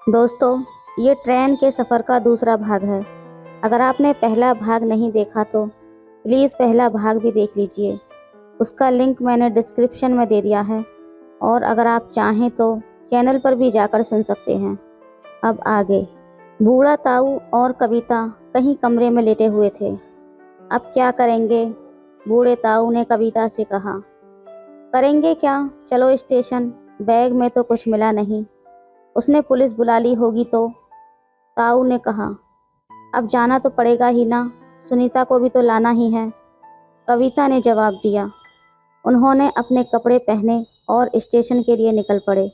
दोस्तों, ये ट्रेन के सफ़र का दूसरा भाग है। अगर आपने पहला भाग नहीं देखा तो प्लीज़ पहला भाग भी देख लीजिए। उसका लिंक मैंने डिस्क्रिप्शन में दे दिया है और अगर आप चाहें तो चैनल पर भी जाकर सुन सकते हैं। अब आगे। बूढ़ा ताऊ और कविता कहीं कमरे में लेटे हुए थे। अब क्या करेंगे? बूढ़े ताऊ ने कविता से कहा। करेंगे क्या? चलो स्टेशन। बैग में तो कुछ मिला नहीं। उसने पुलिस बुला ली होगी तो? ताऊ ने कहा। अब जाना तो पड़ेगा ही ना, सुनीता को भी तो लाना ही है, कविता ने जवाब दिया। उन्होंने अपने कपड़े पहने और स्टेशन के लिए निकल पड़े।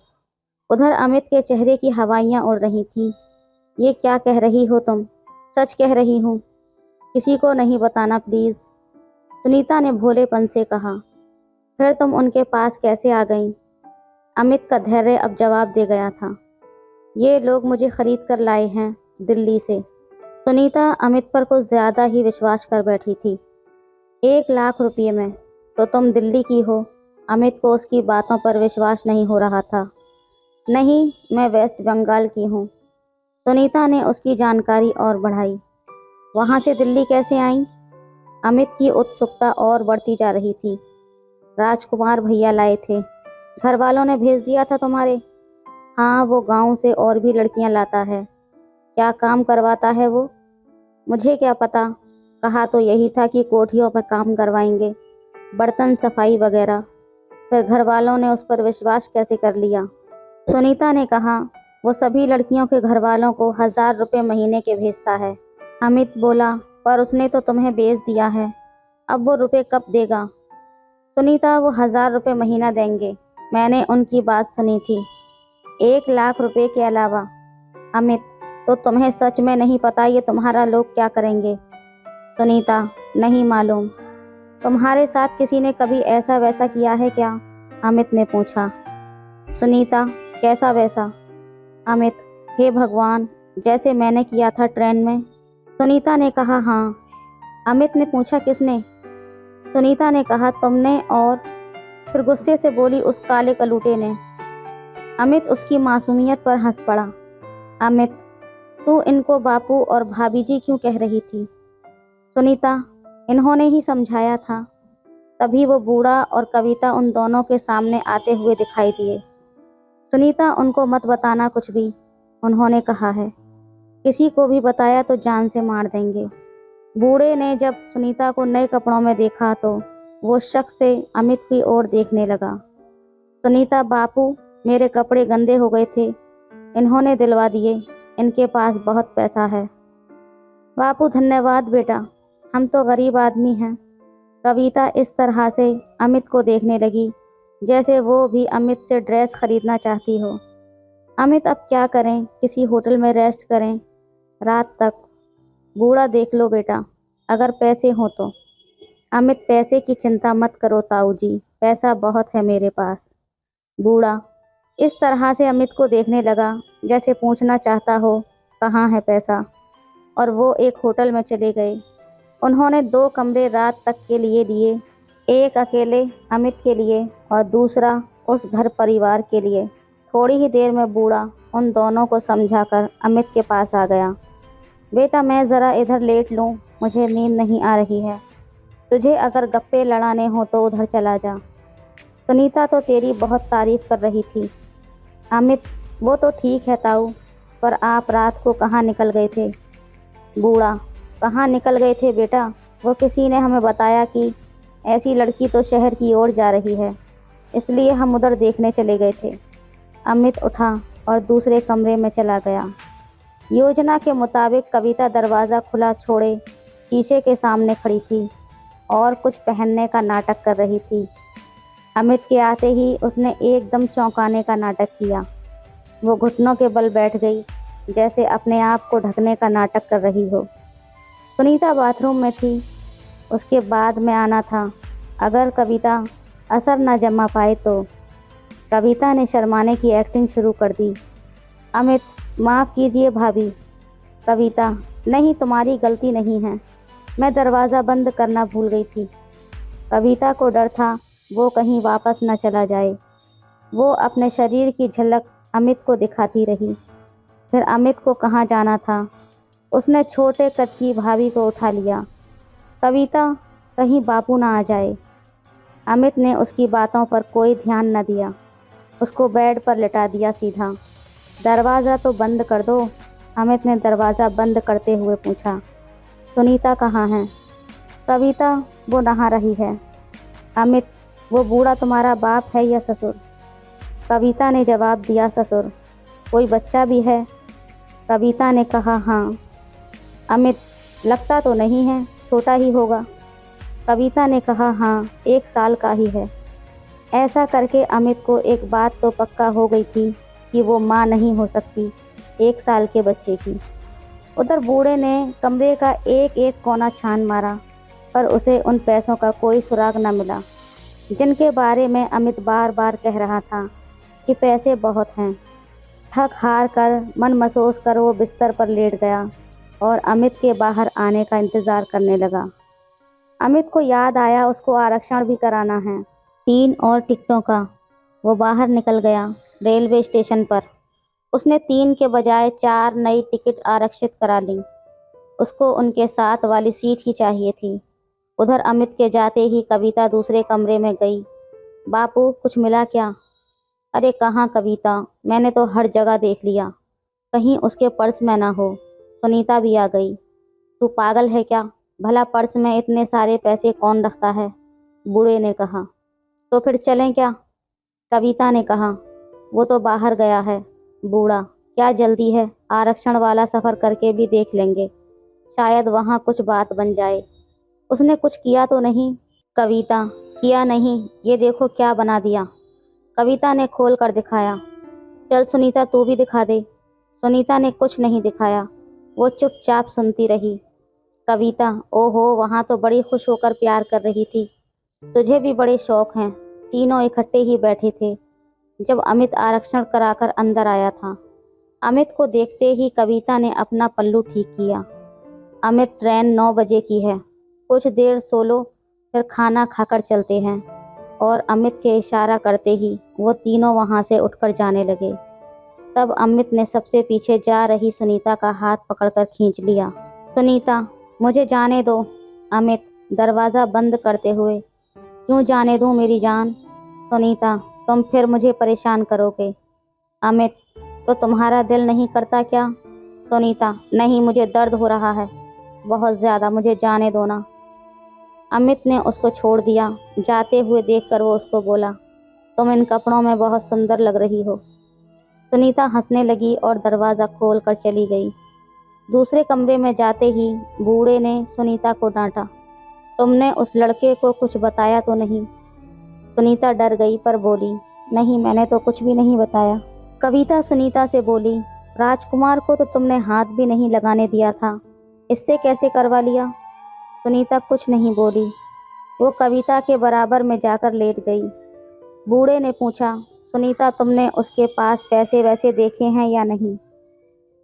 उधर अमित के चेहरे की हवाइयाँ उड़ रही थीं। ये क्या कह रही हो तुम? सच कह रही हूँ, किसी को नहीं बताना प्लीज़, सुनीता ने भोलेपन से कहा। फिर तुम उनके पास कैसे आ गईं? अमित का धैर्य अब जवाब दे गया था। ये लोग मुझे खरीद कर लाए हैं दिल्ली से। सुनीता अमित पर कुछ ज़्यादा ही विश्वास कर बैठी थी। 1 लाख रुपये में? तो तुम दिल्ली की हो? अमित को उसकी बातों पर विश्वास नहीं हो रहा था। नहीं, मैं वेस्ट बंगाल की हूँ। सुनीता ने उसकी जानकारी और बढ़ाई। वहाँ से दिल्ली कैसे आईं? अमित की उत्सुकता और बढ़ती जा रही थी। राजकुमार भैया लाए थे। घर वालों ने भेज दिया था तुम्हारे? हाँ, वो गांव से और भी लड़कियां लाता है। क्या काम करवाता है वो? मुझे क्या पता, कहा तो यही था कि कोठियों में काम करवाएंगे, बर्तन सफाई वगैरह। फिर घर वालों ने उस पर विश्वास कैसे कर लिया? सुनीता ने कहा। वो सभी लड़कियों के घर वालों को 1000 रुपये महीने के भेजता है। अमित बोला। पर उसने तो तुम्हें बेच दिया है, अब वो रुपए कब देगा? सुनीता, वो 1000 रुपये महीना देंगे, मैंने उनकी बात सुनी थी। 1 लाख रुपए के अलावा। अमित, तो तुम्हें सच में नहीं पता ये तुम्हारा लोग क्या करेंगे? सुनीता, नहीं मालूम। तुम्हारे साथ किसी ने कभी ऐसा वैसा किया है क्या? अमित ने पूछा। सुनीता, कैसा वैसा? अमित, हे भगवान, जैसे मैंने किया था ट्रेन में। सुनीता ने कहा। हाँ। अमित ने पूछा, किसने? सुनीता ने कहा, तुमने। और फिर गुस्से से बोली, उस काले कलूटे ने। अमित उसकी मासूमियत पर हंस पड़ा। अमित, तू इनको बापू और भाभी जी क्यों कह रही थी? सुनीता, इन्होंने ही समझाया था। तभी वो बूढ़ा और कविता उन दोनों के सामने आते हुए दिखाई दिए। सुनीता, उनको मत बताना कुछ भी, उन्होंने कहा है। किसी को भी बताया तो जान से मार देंगे। बूढ़े ने जब सुनीता को नए कपड़ों में देखा तो वो शक से अमित की ओर देखने लगा। सुनीता, बापू, मेरे कपड़े गंदे हो गए थे, इन्होंने दिलवा दिए, इनके पास बहुत पैसा है। बापू, धन्यवाद बेटा, हम तो गरीब आदमी हैं। कविता इस तरह से अमित को देखने लगी जैसे वो भी अमित से ड्रेस खरीदना चाहती हो। अमित, अब क्या करें? किसी होटल में रेस्ट करें रात तक। बूढ़ा, देख लो बेटा, अगर पैसे हो तो। अमित, पैसे की चिंता मत करो ताऊ जी, पैसा बहुत है मेरे पास। बूढ़ा इस तरह से अमित को देखने लगा जैसे पूछना चाहता हो, कहाँ है पैसा? और वो एक होटल में चले गए। उन्होंने 2 कमरे रात तक के लिए लिए, एक अकेले अमित के लिए और दूसरा उस घर परिवार के लिए। थोड़ी ही देर में बूढ़ा उन दोनों को समझाकर अमित के पास आ गया। बेटा, मैं ज़रा इधर लेट लूँ, मुझे नींद नहीं आ रही है। तुझे अगर गप्पे लड़ाने हो तो उधर चला जा। सुनीता तो तेरी बहुत तारीफ कर रही थी। अमित, वो तो ठीक है ताऊ, पर आप रात को कहाँ निकल गए थे? बूढ़ा, कहाँ निकल गए थे बेटा, वो किसी ने हमें बताया कि ऐसी लड़की तो शहर की ओर जा रही है, इसलिए हम उधर देखने चले गए थे। अमित उठा और दूसरे कमरे में चला गया। योजना के मुताबिक कविता दरवाज़ा खुला छोड़े शीशे के सामने खड़ी थी और कुछ पहनने का नाटक कर रही थी। अमित के आते ही उसने एकदम चौंकाने का नाटक किया। वो घुटनों के बल बैठ गई जैसे अपने आप को ढकने का नाटक कर रही हो। सुनीता बाथरूम में थी, उसके बाद में आना था, अगर कविता असर न जमा पाए तो। कविता ने शर्माने की एक्टिंग शुरू कर दी। अमित, माफ़ कीजिए भाभी। कविता, नहीं, तुम्हारी गलती नहीं है, मैं दरवाज़ा बंद करना भूल गई थी। कविता को डर था वो कहीं वापस न चला जाए। वो अपने शरीर की झलक अमित को दिखाती रही। फिर अमित को कहाँ जाना था। उसने छोटे कद की भाभी को उठा लिया। कविता, कहीं बापू ना आ जाए। अमित ने उसकी बातों पर कोई ध्यान न दिया। उसको बेड पर लिटा दिया सीधा। दरवाज़ा तो बंद कर दो। अमित ने दरवाज़ा बंद करते हुए पूछा। सुनीता कहाँ है? कविता, वो नहा रही है। अमित, वो बूढ़ा तुम्हारा बाप है या ससुर? कविता ने जवाब दिया, ससुर। कोई बच्चा भी है? कविता ने कहा, हाँ। अमित, लगता तो नहीं है, छोटा ही होगा। कविता ने कहा, हाँ, 1 साल का ही है। ऐसा करके अमित को एक बात तो पक्का हो गई थी कि वो माँ नहीं हो सकती 1 साल के बच्चे की। उधर बूढ़े ने कमरे का एक एक कोना छान मारा, पर उसे उन पैसों का कोई सुराग न मिला जिनके बारे में अमित बार बार कह रहा था कि पैसे बहुत हैं। थक हार कर, मन महसूस कर वो बिस्तर पर लेट गया और अमित के बाहर आने का इंतज़ार करने लगा। अमित को याद आया उसको आरक्षण भी कराना है, 3 और टिकटों का। वो बाहर निकल गया। रेलवे स्टेशन पर उसने 3 के बजाय 4 नई टिकट आरक्षित करा ली। उसको उनके साथ वाली सीट ही चाहिए थी। उधर अमित के जाते ही कविता दूसरे कमरे में गई। बापू, कुछ मिला क्या? अरे कहाँ कविता, मैंने तो हर जगह देख लिया, कहीं उसके पर्स में ना हो। सुनीता भी आ गई। तू पागल है क्या? भला पर्स में इतने सारे पैसे कौन रखता है? बूढ़े ने कहा। तो फिर चलें क्या? कविता ने कहा। वो तो बाहर गया है। बूढ़ा, क्या जल्दी है, आरक्षण वाला सफ़र करके भी देख लेंगे, शायद वहाँ कुछ बात बन जाए। उसने कुछ किया तो नहीं? कविता, किया नहीं, ये देखो क्या बना दिया। कविता ने खोल कर दिखाया। चल सुनीता, तू भी दिखा दे। सुनीता ने कुछ नहीं दिखाया, वो चुपचाप सुनती रही। कविता, ओहो, वहाँ तो बड़ी खुश होकर प्यार कर रही थी। तुझे भी बड़े शौक हैं। तीनों इकट्ठे ही बैठे थे जब अमित आरक्षण कराकर अंदर आया था। अमित को देखते ही कविता ने अपना पल्लू ठीक किया। अमित, ट्रेन 9 बजे की है, कुछ देर सो लो, फिर खाना खाकर चलते हैं। और अमित के इशारा करते ही वो तीनों वहाँ से उठकर जाने लगे। तब अमित ने सबसे पीछे जा रही सुनीता का हाथ पकड़कर खींच लिया। सुनीता, मुझे जाने दो। अमित, दरवाज़ा बंद करते हुए। क्यों जाने दूँ मेरी जान? सुनीता, तुम फिर मुझे परेशान करोगे। अमित, तो तुम्हारा दिल नहीं करता क्या? सुनीता, नहीं, मुझे दर्द हो रहा है बहुत ज़्यादा, मुझे जाने दो ना। अमित ने उसको छोड़ दिया। जाते हुए देखकर वो उसको बोला, तुम इन कपड़ों में बहुत सुंदर लग रही हो। सुनीता हंसने लगी और दरवाज़ा खोल कर चली गई। दूसरे कमरे में जाते ही बूढ़े ने सुनीता को डांटा। तुमने उस लड़के को कुछ बताया तो नहीं? सुनीता डर गई पर बोली, नहीं, मैंने तो कुछ भी नहीं बताया। कविता सुनीता से बोली, राजकुमार को तो तुमने हाथ भी नहीं लगाने दिया था, इससे कैसे करवा लिया? सुनीता कुछ नहीं बोली। वो कविता के बराबर में जाकर लेट गई। बूढ़े ने पूछा, सुनीता, तुमने उसके पास पैसे वैसे देखे हैं या नहीं?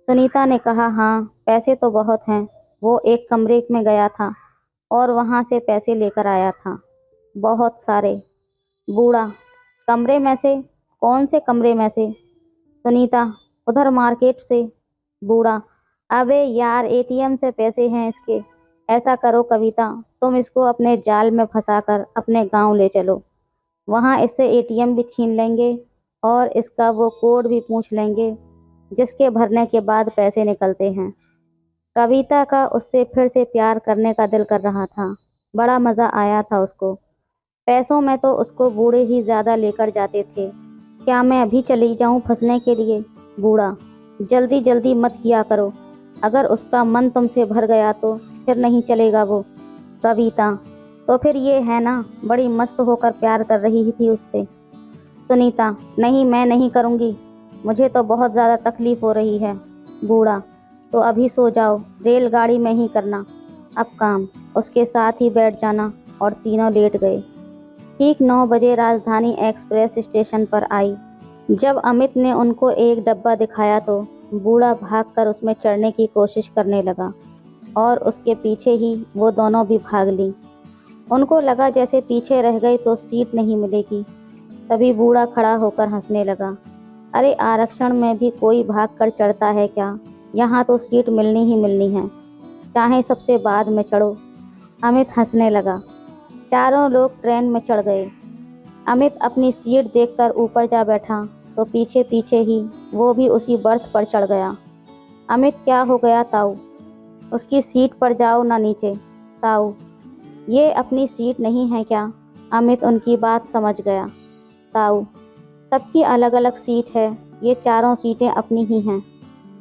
सुनीता ने कहा, हाँ, पैसे तो बहुत हैं। वो एक कमरे में गया था और वहाँ से पैसे लेकर आया था, बहुत सारे। बूढ़ा, कमरे में से? कौन से कमरे में से? सुनीता, उधर मार्केट से। बूढ़ा, अबे यार, एटीएम से पैसे हैं इसके। ऐसा करो कविता, तुम इसको अपने जाल में फंसाकर अपने गांव ले चलो, वहाँ इससे एटीएम भी छीन लेंगे और इसका वो कोड भी पूछ लेंगे जिसके भरने के बाद पैसे निकलते हैं। कविता का उससे फिर से प्यार करने का दिल कर रहा था। बड़ा मज़ा आया था उसको। पैसों में तो उसको बूढ़े ही ज़्यादा लेकर जाते थे। क्या मैं अभी चली जाऊँ फंसने के लिए? बूढ़ा, जल्दी जल्दी मत किया करो, अगर उसका मन तुमसे भर गया तो फिर नहीं चलेगा वो। कविता, तो फिर ये है ना, बड़ी मस्त होकर प्यार कर रही थी उससे। सुनीता, नहीं, मैं नहीं करूँगी, मुझे तो बहुत ज़्यादा तकलीफ़ हो रही है। बूढ़ा, तो अभी सो जाओ, रेलगाड़ी में ही करना अब काम। उसके साथ ही बैठ जाना। और तीनों लेट गए। ठीक 9 बजे राजधानी एक्सप्रेस स्टेशन पर आई। जब अमित ने उनको एक डब्बा दिखाया तो बूढ़ा भागकर उसमें चढ़ने की कोशिश करने लगा और उसके पीछे ही वो दोनों भी भाग ली। उनको लगा जैसे पीछे रह गई तो सीट नहीं मिलेगी। तभी बूढ़ा खड़ा होकर हंसने लगा। अरे आरक्षण में भी कोई भाग कर चढ़ता है क्या? यहाँ तो सीट मिलनी ही मिलनी है, चाहे सबसे बाद में चढ़ो। अमित हंसने लगा। चारों लोग ट्रेन में चढ़ गए। अमित अपनी सीट देखकर ऊपर जा बैठा तो पीछे पीछे ही वो भी उसी बर्थ पर चढ़ गया। अमित, क्या हो गया ताऊ? उसकी सीट पर जाओ ना नीचे। ताऊ, ये अपनी सीट नहीं है क्या? अमित उनकी बात समझ गया। ताऊ, सबकी अलग अलग सीट है, ये चारों सीटें अपनी ही हैं।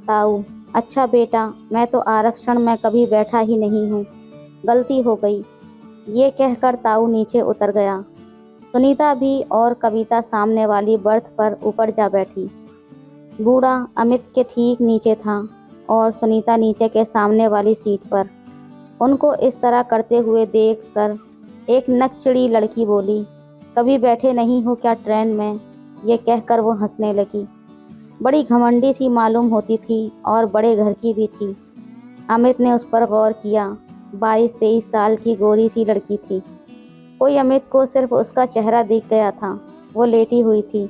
ताऊ, अच्छा बेटा, मैं तो आरक्षण में कभी बैठा ही नहीं हूँ, गलती हो गई। ये कहकर ताऊ नीचे उतर गया। सुनीता भी और कविता सामने वाली बर्थ पर ऊपर जा बैठी। बूढ़ा अमित के ठीक नीचे था और सुनीता नीचे के सामने वाली सीट पर। उनको इस तरह करते हुए देखकर एक नकचिड़ी लड़की बोली, कभी बैठे नहीं हो क्या ट्रेन में? ये कहकर वो हंसने लगी। बड़ी घमंडी सी मालूम होती थी और बड़े घर की भी थी। अमित ने उस पर गौर किया। 22-23 साल की गोरी सी लड़की थी। कोई अमित को सिर्फ उसका चेहरा दिख गया था। वो लेटी हुई थी।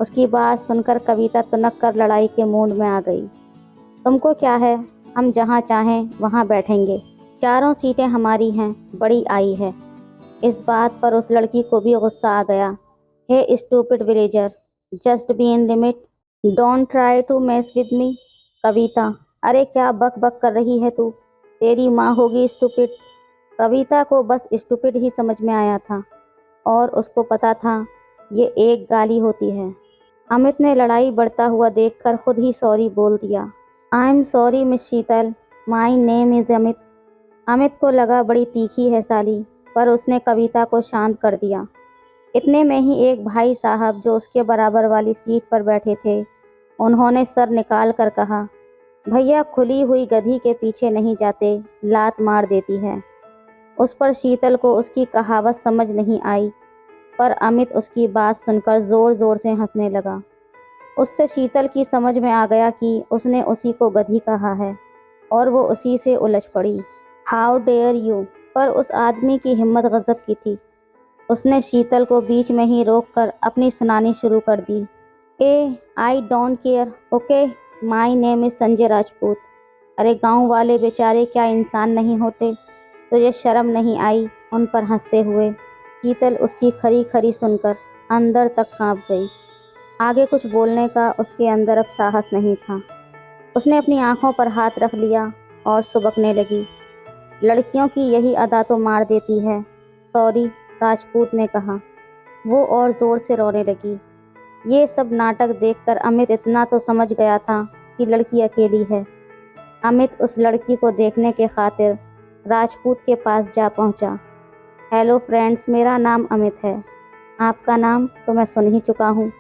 उसकी बात सुनकर कविता तुनक कर लड़ाई के मूड में आ गई। तुमको क्या है, हम जहाँ चाहें वहाँ बैठेंगे, चारों सीटें हमारी हैं, बड़ी आई है। इस बात पर उस लड़की को भी गुस्सा आ गया। Hey stupid villager, just be in limit, don't try to mess with me. Kavita, अरे क्या बक बक कर रही है तू? तेरी माँ होगी स्टूपिड। कविता को बस स्टूपिड ही समझ में आया था और उसको पता था ये एक गाली होती है। अमित ने लड़ाई बढ़ता हुआ देखकर खुद ही सॉरी बोल दिया। I am sorry miss Sheetal, my name is Amit. Amit को लगा बड़ी तीखी है साली, पर उसने कविता को शांत कर दिया। इतने में ही एक भाई साहब जो उसके बराबर वाली सीट पर बैठे थे, उन्होंने सर निकाल कर कहा, भैया खुली हुई गधी के पीछे नहीं जाते, लात मार देती है। उस पर शीतल को उसकी कहावत समझ नहीं आई, पर अमित उसकी बात सुनकर ज़ोर ज़ोर से हंसने लगा। उससे शीतल की समझ में आ गया कि उसने उसी को गधी कहा है और वो उसी से उलझ पड़ी। How dare you! पर उस आदमी की हिम्मत गजब की थी। उसने शीतल को बीच में ही रोककर अपनी सुनानी शुरू कर दी। I don't care, okay, my name is Sanjay Rajput. अरे गांव वाले बेचारे क्या इंसान नहीं होते? तुझे शर्म नहीं आई उन पर हंसते हुए? शीतल उसकी खरी खरी सुनकर अंदर तक कांप गई। आगे कुछ बोलने का उसके अंदर अब साहस नहीं था। उसने अपनी आंखों पर हाथ रख लिया और सुबकने लगी। लड़कियों की यही अदा तो मार देती है। सॉरी, राजपूत ने कहा। वो और ज़ोर से रोने लगी। ये सब नाटक देखकर अमित इतना तो समझ गया था कि लड़की अकेली है। अमित उस लड़की को देखने के खातिर राजपूत के पास जा पहुंचा। हेलो फ्रेंड्स, मेरा नाम अमित है। आपका नाम तो मैं सुन ही चुका हूँ।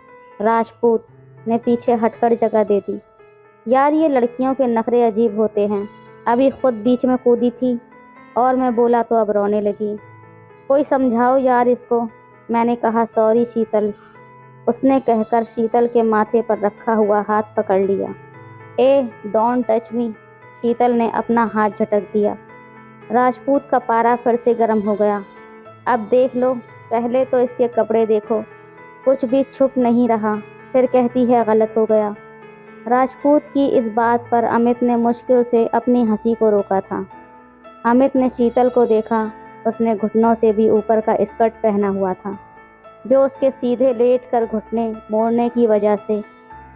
राजपूत ने पीछे हटकर जगह दे दी। यार, ये लड़कियों के नखरे अजीब होते हैं। अभी खुद बीच में कूदी थी और मैं बोला तो अब रोने लगी। कोई समझाओ यार इसको। मैंने कहा सॉरी शीतल। उसने कहकर शीतल के माथे पर रखा हुआ हाथ पकड़ लिया। Don't touch me. शीतल ने अपना हाथ झटक दिया। राजपूत का पारा फिर से गर्म हो गया। अब देख लो, पहले तो इसके कपड़े देखो, कुछ भी छुप नहीं रहा, फिर कहती है गलत हो गया। राजपूत की इस बात पर अमित ने मुश्किल से अपनी हंसी को रोका था। अमित ने शीतल को देखा। उसने घुटनों से भी ऊपर का स्कर्ट पहना हुआ था, जो उसके सीधे लेट कर घुटने मोड़ने की वजह से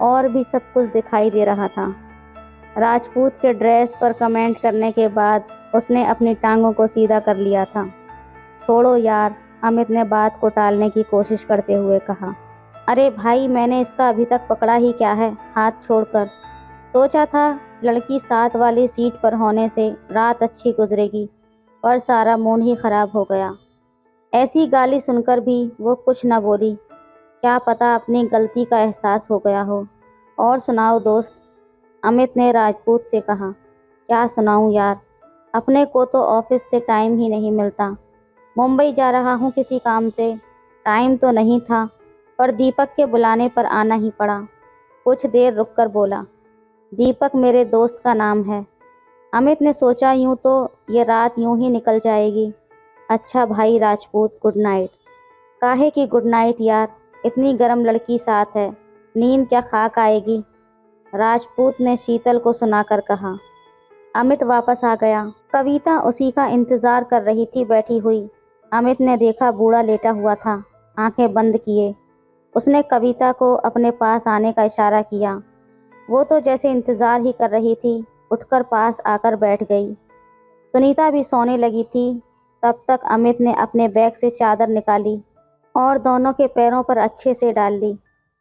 और भी सब कुछ दिखाई दे रहा था। राजपूत के ड्रेस पर कमेंट करने के बाद उसने अपनी टांगों को सीधा कर लिया था। छोड़ो यार, अमित ने बात को टालने की कोशिश करते हुए कहा। अरे भाई, मैंने इसका अभी तक पकड़ा ही क्या है, हाथ छोड़कर। सोचा था लड़की साथ वाली सीट पर होने से रात अच्छी गुजरेगी, पर सारा मूड ही खराब हो गया। ऐसी गाली सुनकर भी वो कुछ न बोली। क्या पता अपनी गलती का एहसास हो गया हो। और सुनाओ दोस्त, अमित ने राजपूत से कहा। क्या सुनाऊं यार, अपने को तो ऑफिस से टाइम ही नहीं मिलता। मुंबई जा रहा हूँ किसी काम से। टाइम तो नहीं था, पर दीपक के बुलाने पर आना ही पड़ा। कुछ देर रुककर बोला, दीपक मेरे दोस्त का नाम है। अमित ने सोचा यूं तो ये रात यूं ही निकल जाएगी। अच्छा भाई राजपूत, गुड नाइट। काहे की गुड नाइट यार, इतनी गर्म लड़की साथ है, नींद क्या खाक आएगी, राजपूत ने शीतल को सुनाकर कहा। अमित वापस आ गया। कविता उसी का इंतजार कर रही थी बैठी हुई। अमित ने देखा बूढ़ा लेटा हुआ था, आंखें बंद किए। उसने कविता को अपने पास आने का इशारा किया। वो तो जैसे इंतजार ही कर रही थी, उठकर पास आकर बैठ गई। सुनीता भी सोने लगी थी। तब तक अमित ने अपने बैग से चादर निकाली और दोनों के पैरों पर अच्छे से डाल ली।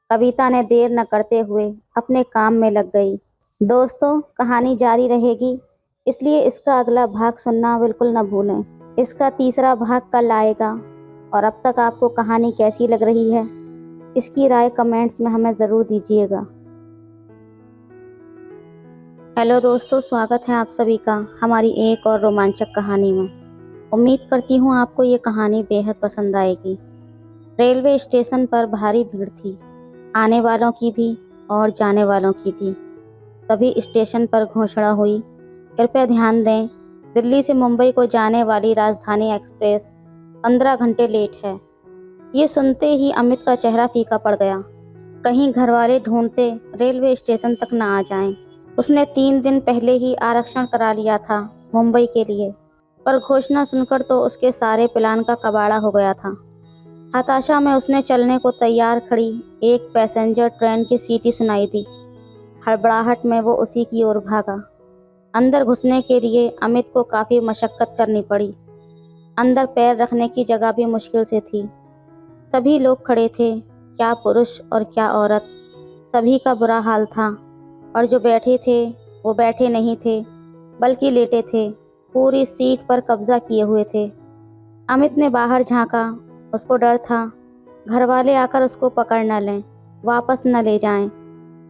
कविता ने देर न करते हुए अपने काम में लग गई। दोस्तों, कहानी जारी रहेगी, इसलिए इसका अगला भाग सुनना बिल्कुल न भूलें। इसका तीसरा भाग कल आएगा। और अब तक आपको कहानी कैसी लग रही है, इसकी राय कमेंट्स में हमें ज़रूर दीजिएगा। हेलो दोस्तों, स्वागत है आप सभी का हमारी एक और रोमांचक कहानी में। उम्मीद करती हूँ आपको ये कहानी बेहद पसंद आएगी। रेलवे स्टेशन पर भारी भीड़ थी, आने वालों की भी और जाने वालों की भी। तभी स्टेशन पर घोषणा हुई, कृपया ध्यान दें, दिल्ली से मुंबई को जाने वाली राजधानी एक्सप्रेस 15 घंटे लेट है। ये सुनते ही अमित का चेहरा फीका पड़ गया। कहीं घरवाले ढूंढते रेलवे स्टेशन तक न आ जाएं। उसने 3 दिन पहले ही आरक्षण करा लिया था मुंबई के लिए, पर घोषणा सुनकर तो उसके सारे प्लान का कबाड़ा हो गया था। हताशा में उसने चलने को तैयार खड़ी एक पैसेंजर ट्रेन की सीटी सुनाई दी। हड़बड़ाहट में वो उसी की ओर भागा। अंदर घुसने के लिए अमित को काफ़ी मशक्कत करनी पड़ी। अंदर पैर रखने की जगह भी मुश्किल से थी। सभी लोग खड़े थे, क्या पुरुष और क्या औरत, सभी का बुरा हाल था। और जो बैठे थे वो बैठे नहीं थे, बल्कि लेटे थे, पूरी सीट पर कब्जा किए हुए थे। अमित ने बाहर झांका। उसको डर था घर वाले आकर उसको पकड़ न लें, वापस न ले जाएं,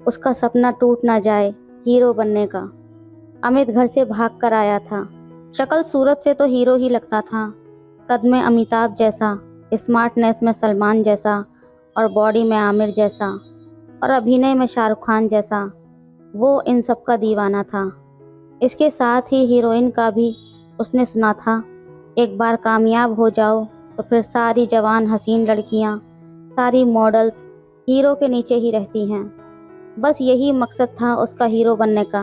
उसका सपना टूट न जाए हीरो बनने का। अमित घर से भाग कर आया था। शक्ल सूरत से तो हीरो ही लगता था, कद में अमिताभ जैसा, स्मार्टनेस में सलमान जैसा और बॉडी में आमिर जैसा और अभिनय में शाहरुख खान जैसा। वो इन सब का दीवाना था। इसके साथ ही हीरोइन का भी उसने सुना था, एक बार कामयाब हो जाओ तो फिर सारी जवान हसीन लड़कियां, सारी मॉडल्स हीरो के नीचे ही रहती हैं। बस यही मकसद था उसका हीरो बनने का।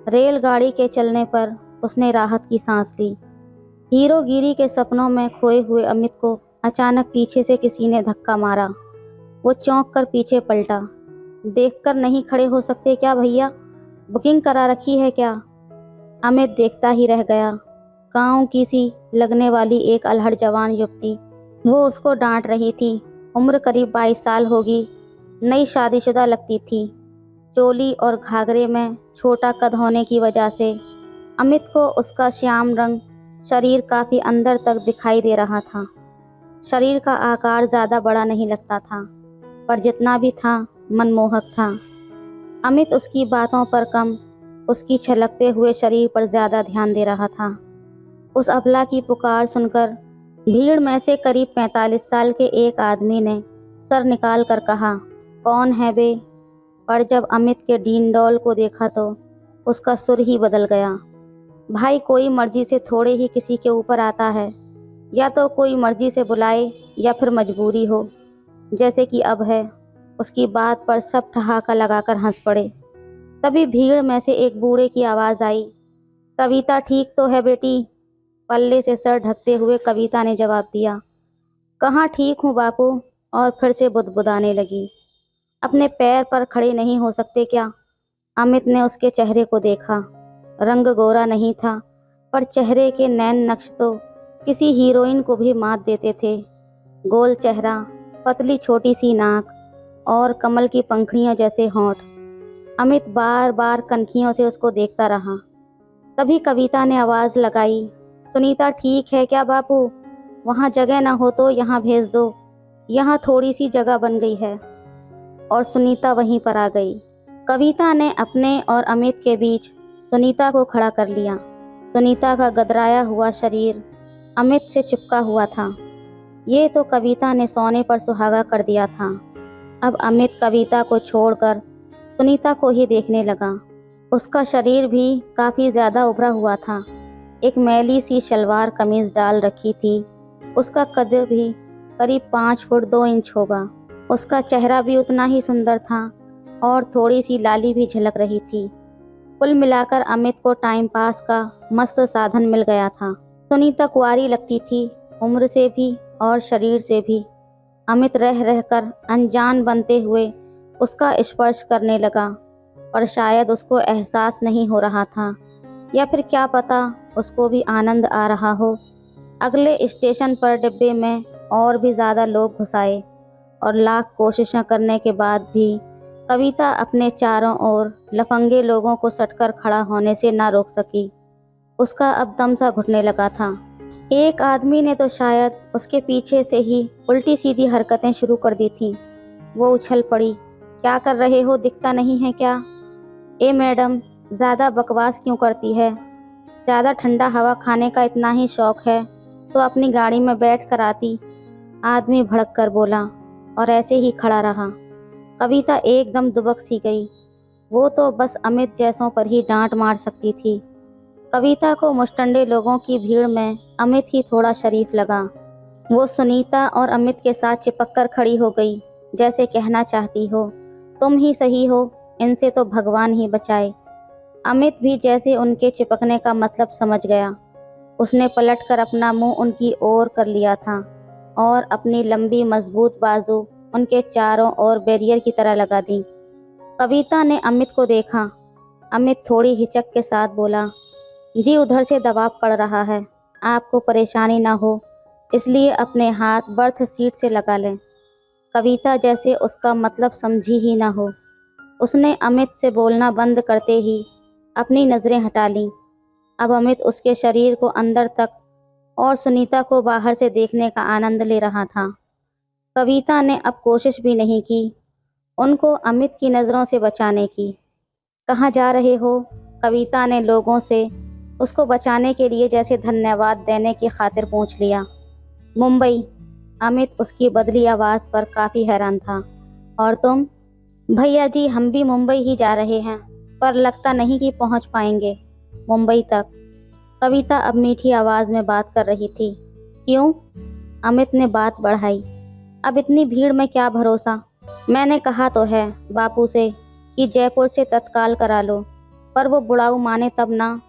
रेलगाड़ी के चलने पर उसने राहत की सांस ली। हीरोगिरी के सपनों में खोए हुए अमित को अचानक पीछे से किसी ने धक्का मारा। वो चौंक कर पीछे पलटा। देखकर नहीं खड़े हो सकते क्या भैया, बुकिंग करा रखी है क्या? अमित देखता ही रह गया। गांव की सी लगने वाली एक अल्हड़ जवान युवती, वो उसको डांट रही थी। उम्र करीब 22 साल होगी, नई शादीशुदा लगती थी। चोली और घाघरे में छोटा कद होने की वजह से अमित को उसका श्याम रंग शरीर काफ़ी अंदर तक दिखाई दे रहा था। शरीर का आकार ज़्यादा बड़ा नहीं लगता था, पर जितना भी था मनमोहक था। अमित उसकी बातों पर कम, उसकी छलकते हुए शरीर पर ज़्यादा ध्यान दे रहा था। उस अबला की पुकार सुनकर भीड़ में से करीब 45 साल के एक आदमी ने सर निकाल कर कहा, कौन है बे? पर जब अमित के डीन डौल को देखा तो उसका सुर ही बदल गया। भाई, कोई मर्जी से थोड़े ही किसी के ऊपर आता है, या तो कोई मर्जी से बुलाए या फिर मजबूरी हो, जैसे कि अब है। उसकी बात पर सब ठहाका लगाकर हंस पड़े। तभी भीड़ में से एक बूढ़े की आवाज़ आई, कविता ठीक तो है बेटी? पल्ले से सर ढकते हुए कविता ने जवाब दिया, कहाँ ठीक हूँ बापू, और फिर से बुदबुदाने लगी। अपने पैर पर खड़े नहीं हो सकते क्या? अमित ने उसके चेहरे को देखा। रंग गोरा नहीं था, पर चेहरे के नैन नक्श तो किसी हीरोइन को भी मात देते थे। गोल चेहरा, पतली छोटी सी नाक और कमल की पंखुड़ियों जैसे होंठ। अमित बार बार कनखियों से उसको देखता रहा। तभी कविता ने आवाज़ लगाई, सुनीता ठीक है क्या बापू? वहाँ जगह ना हो तो यहाँ भेज दो, यहाँ थोड़ी सी जगह बन गई है। और सुनीता वहीं पर आ गई। कविता ने अपने और अमित के बीच सुनीता को खड़ा कर लिया। सुनीता का गदराया हुआ शरीर अमित से चिपका हुआ था। ये तो कविता ने सोने पर सुहागा कर दिया था। अब अमित कविता को छोड़कर सुनीता को ही देखने लगा। उसका शरीर भी काफ़ी ज़्यादा उभरा हुआ था। एक मैली सी शलवार कमीज़ डाल रखी थी। उसका कद भी करीब 5 फुट 2 इंच होगा। उसका चेहरा भी उतना ही सुंदर था और थोड़ी सी लाली भी झलक रही थी। कुल मिलाकर अमित को टाइम पास का मस्त साधन मिल गया था। सुनीता कुंवारी लगती थी, उम्र से भी और शरीर से भी। अमित रह रहकर अनजान बनते हुए उसका स्पर्श करने लगा, और शायद उसको एहसास नहीं हो रहा था, या फिर क्या पता उसको भी आनंद आ रहा हो। अगले स्टेशन पर डिब्बे में और भी ज़्यादा लोग घुसाए, और लाख कोशिशें करने के बाद भी कविता अपने चारों ओर लफंगे लोगों को सटकर खड़ा होने से ना रोक सकी। उसका अब दम सा घुटने लगा था। एक आदमी ने तो शायद उसके पीछे से ही उल्टी सीधी हरकतें शुरू कर दी थी। वो उछल पड़ी। क्या कर रहे हो, दिखता नहीं है क्या? ए मैडम, ज़्यादा बकवास क्यों करती है? ज़्यादा ठंडा हवा खाने का इतना ही शौक है तो अपनी गाड़ी में बैठ कर आती। आदमी भड़क कर बोला, और ऐसे ही खड़ा रहा। कविता एकदम दुबक सी गई। वो तो बस अमित जैसों पर ही डांट मार सकती थी। कविता को मुस्टंडे लोगों की भीड़ में अमित ही थोड़ा शरीफ लगा। वो सुनीता और अमित के साथ चिपक कर खड़ी हो गई, जैसे कहना चाहती हो, तुम ही सही हो, इनसे तो भगवान ही बचाए। अमित भी जैसे उनके चिपकने का मतलब समझ गया। उसने पलटकर अपना मुंह उनकी ओर कर लिया था और अपनी लंबी मजबूत बाजू उनके चारों ओर बैरियर की तरह लगा दी। कविता ने अमित को देखा। अमित थोड़ी हिचक के साथ बोला, जी उधर से दबाव पड़ रहा है, आपको परेशानी ना हो इसलिए अपने हाथ बर्थ सीट से लगा लें। कविता जैसे उसका मतलब समझी ही ना हो। उसने अमित से बोलना बंद करते ही अपनी नज़रें हटा लीं। अब अमित उसके शरीर को अंदर तक और सुनीता को बाहर से देखने का आनंद ले रहा था। कविता ने अब कोशिश भी नहीं की उनको अमित की नज़रों से बचाने की। कहाँ जा रहे हो? कविता ने लोगों से उसको बचाने के लिए जैसे धन्यवाद देने की खातिर पूछ लिया। मुंबई। अमित उसकी बदली आवाज़ पर काफ़ी हैरान था। और तुम? भैया जी, हम भी मुंबई ही जा रहे हैं, पर लगता नहीं कि पहुंच पाएंगे मुंबई तक। कविता अब मीठी आवाज़ में बात कर रही थी। क्यों? अमित ने बात बढ़ाई। अब इतनी भीड़ में क्या भरोसा? मैंने कहा तो है बापू से कि जयपुर से तत्काल करा लो, पर वो बुढ़ाऊ माने तब ना।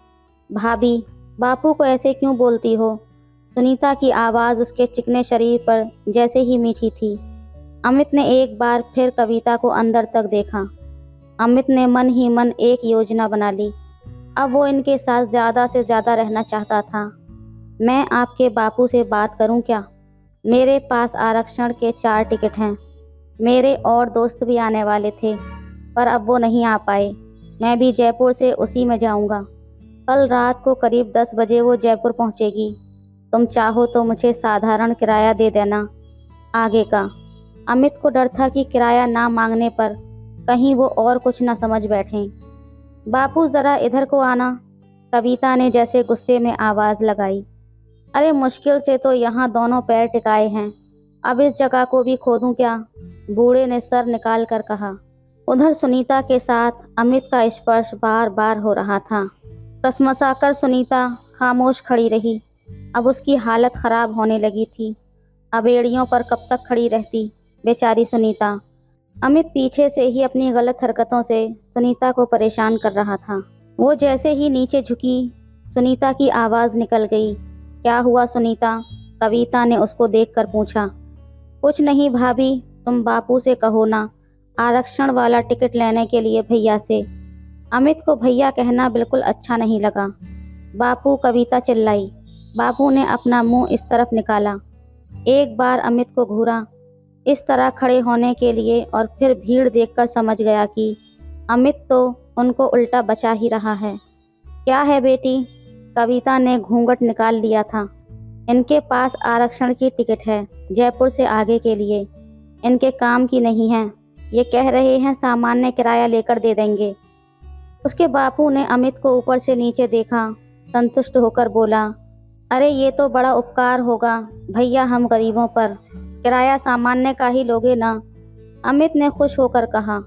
भाभी, बापू को ऐसे क्यों बोलती हो? सुनीता की आवाज़ उसके चिकने शरीर पर जैसे ही मीठी थी। अमित ने एक बार फिर कविता को अंदर तक देखा। अमित ने मन ही मन एक योजना बना ली। अब वो इनके साथ ज़्यादा से ज़्यादा रहना चाहता था। मैं आपके बापू से बात करूं क्या? मेरे पास आरक्षण के 4 टिकट हैं। मेरे और दोस्त भी आने वाले थे, पर अब वो नहीं आ पाए। मैं भी जयपुर से उसी में जाऊंगा। कल रात को करीब 10 बजे वो जयपुर पहुंचेगी। तुम चाहो तो मुझे साधारण किराया दे देना आगे का। अमित को डर था कि किराया ना मांगने पर कहीं वो और कुछ ना समझ बैठें। बापू ज़रा इधर को आना, कविता ने जैसे गुस्से में आवाज़ लगाई। अरे मुश्किल से तो यहाँ दोनों पैर टिकाए हैं, अब इस जगह को भी खोदूं क्या? बूढ़े ने सर निकाल कर कहा। उधर सुनीता के साथ अमित का स्पर्श बार बार हो रहा था। कसमसाकर सुनीता खामोश खड़ी रही। अब उसकी हालत खराब होने लगी थी। अब एड़ियों पर कब तक खड़ी रहती बेचारी सुनीता। अमित पीछे से ही अपनी गलत हरकतों से सुनीता को परेशान कर रहा था। वो जैसे ही नीचे झुकी, सुनीता की आवाज़ निकल गई। क्या हुआ सुनीता? कविता ने उसको देखकर पूछा। कुछ नहीं भाभी, तुम बापू से कहो ना, आरक्षण वाला टिकट लेने के लिए भैया से। अमित को भैया कहना बिल्कुल अच्छा नहीं लगा। बापू, कविता चिल्लाई। बापू ने अपना मुंह इस तरफ निकाला। एक बार अमित को घूरा इस तरह खड़े होने के लिए, और फिर भीड़ देखकर समझ गया कि अमित तो उनको उल्टा बचा ही रहा है। क्या है बेटी? कविता ने घूंघट निकाल लिया था। इनके पास आरक्षण की टिकट है जयपुर से आगे के लिए, इनके काम की नहीं है। ये कह रहे हैं सामान्य किराया लेकर दे देंगे। उसके बापू ने अमित को ऊपर से नीचे देखा, संतुष्ट होकर बोला, अरे ये तो बड़ा उपकार होगा भैया हम गरीबों पर, किराया सामान्य का ही लोगे ना? अमित ने खुश होकर कहा,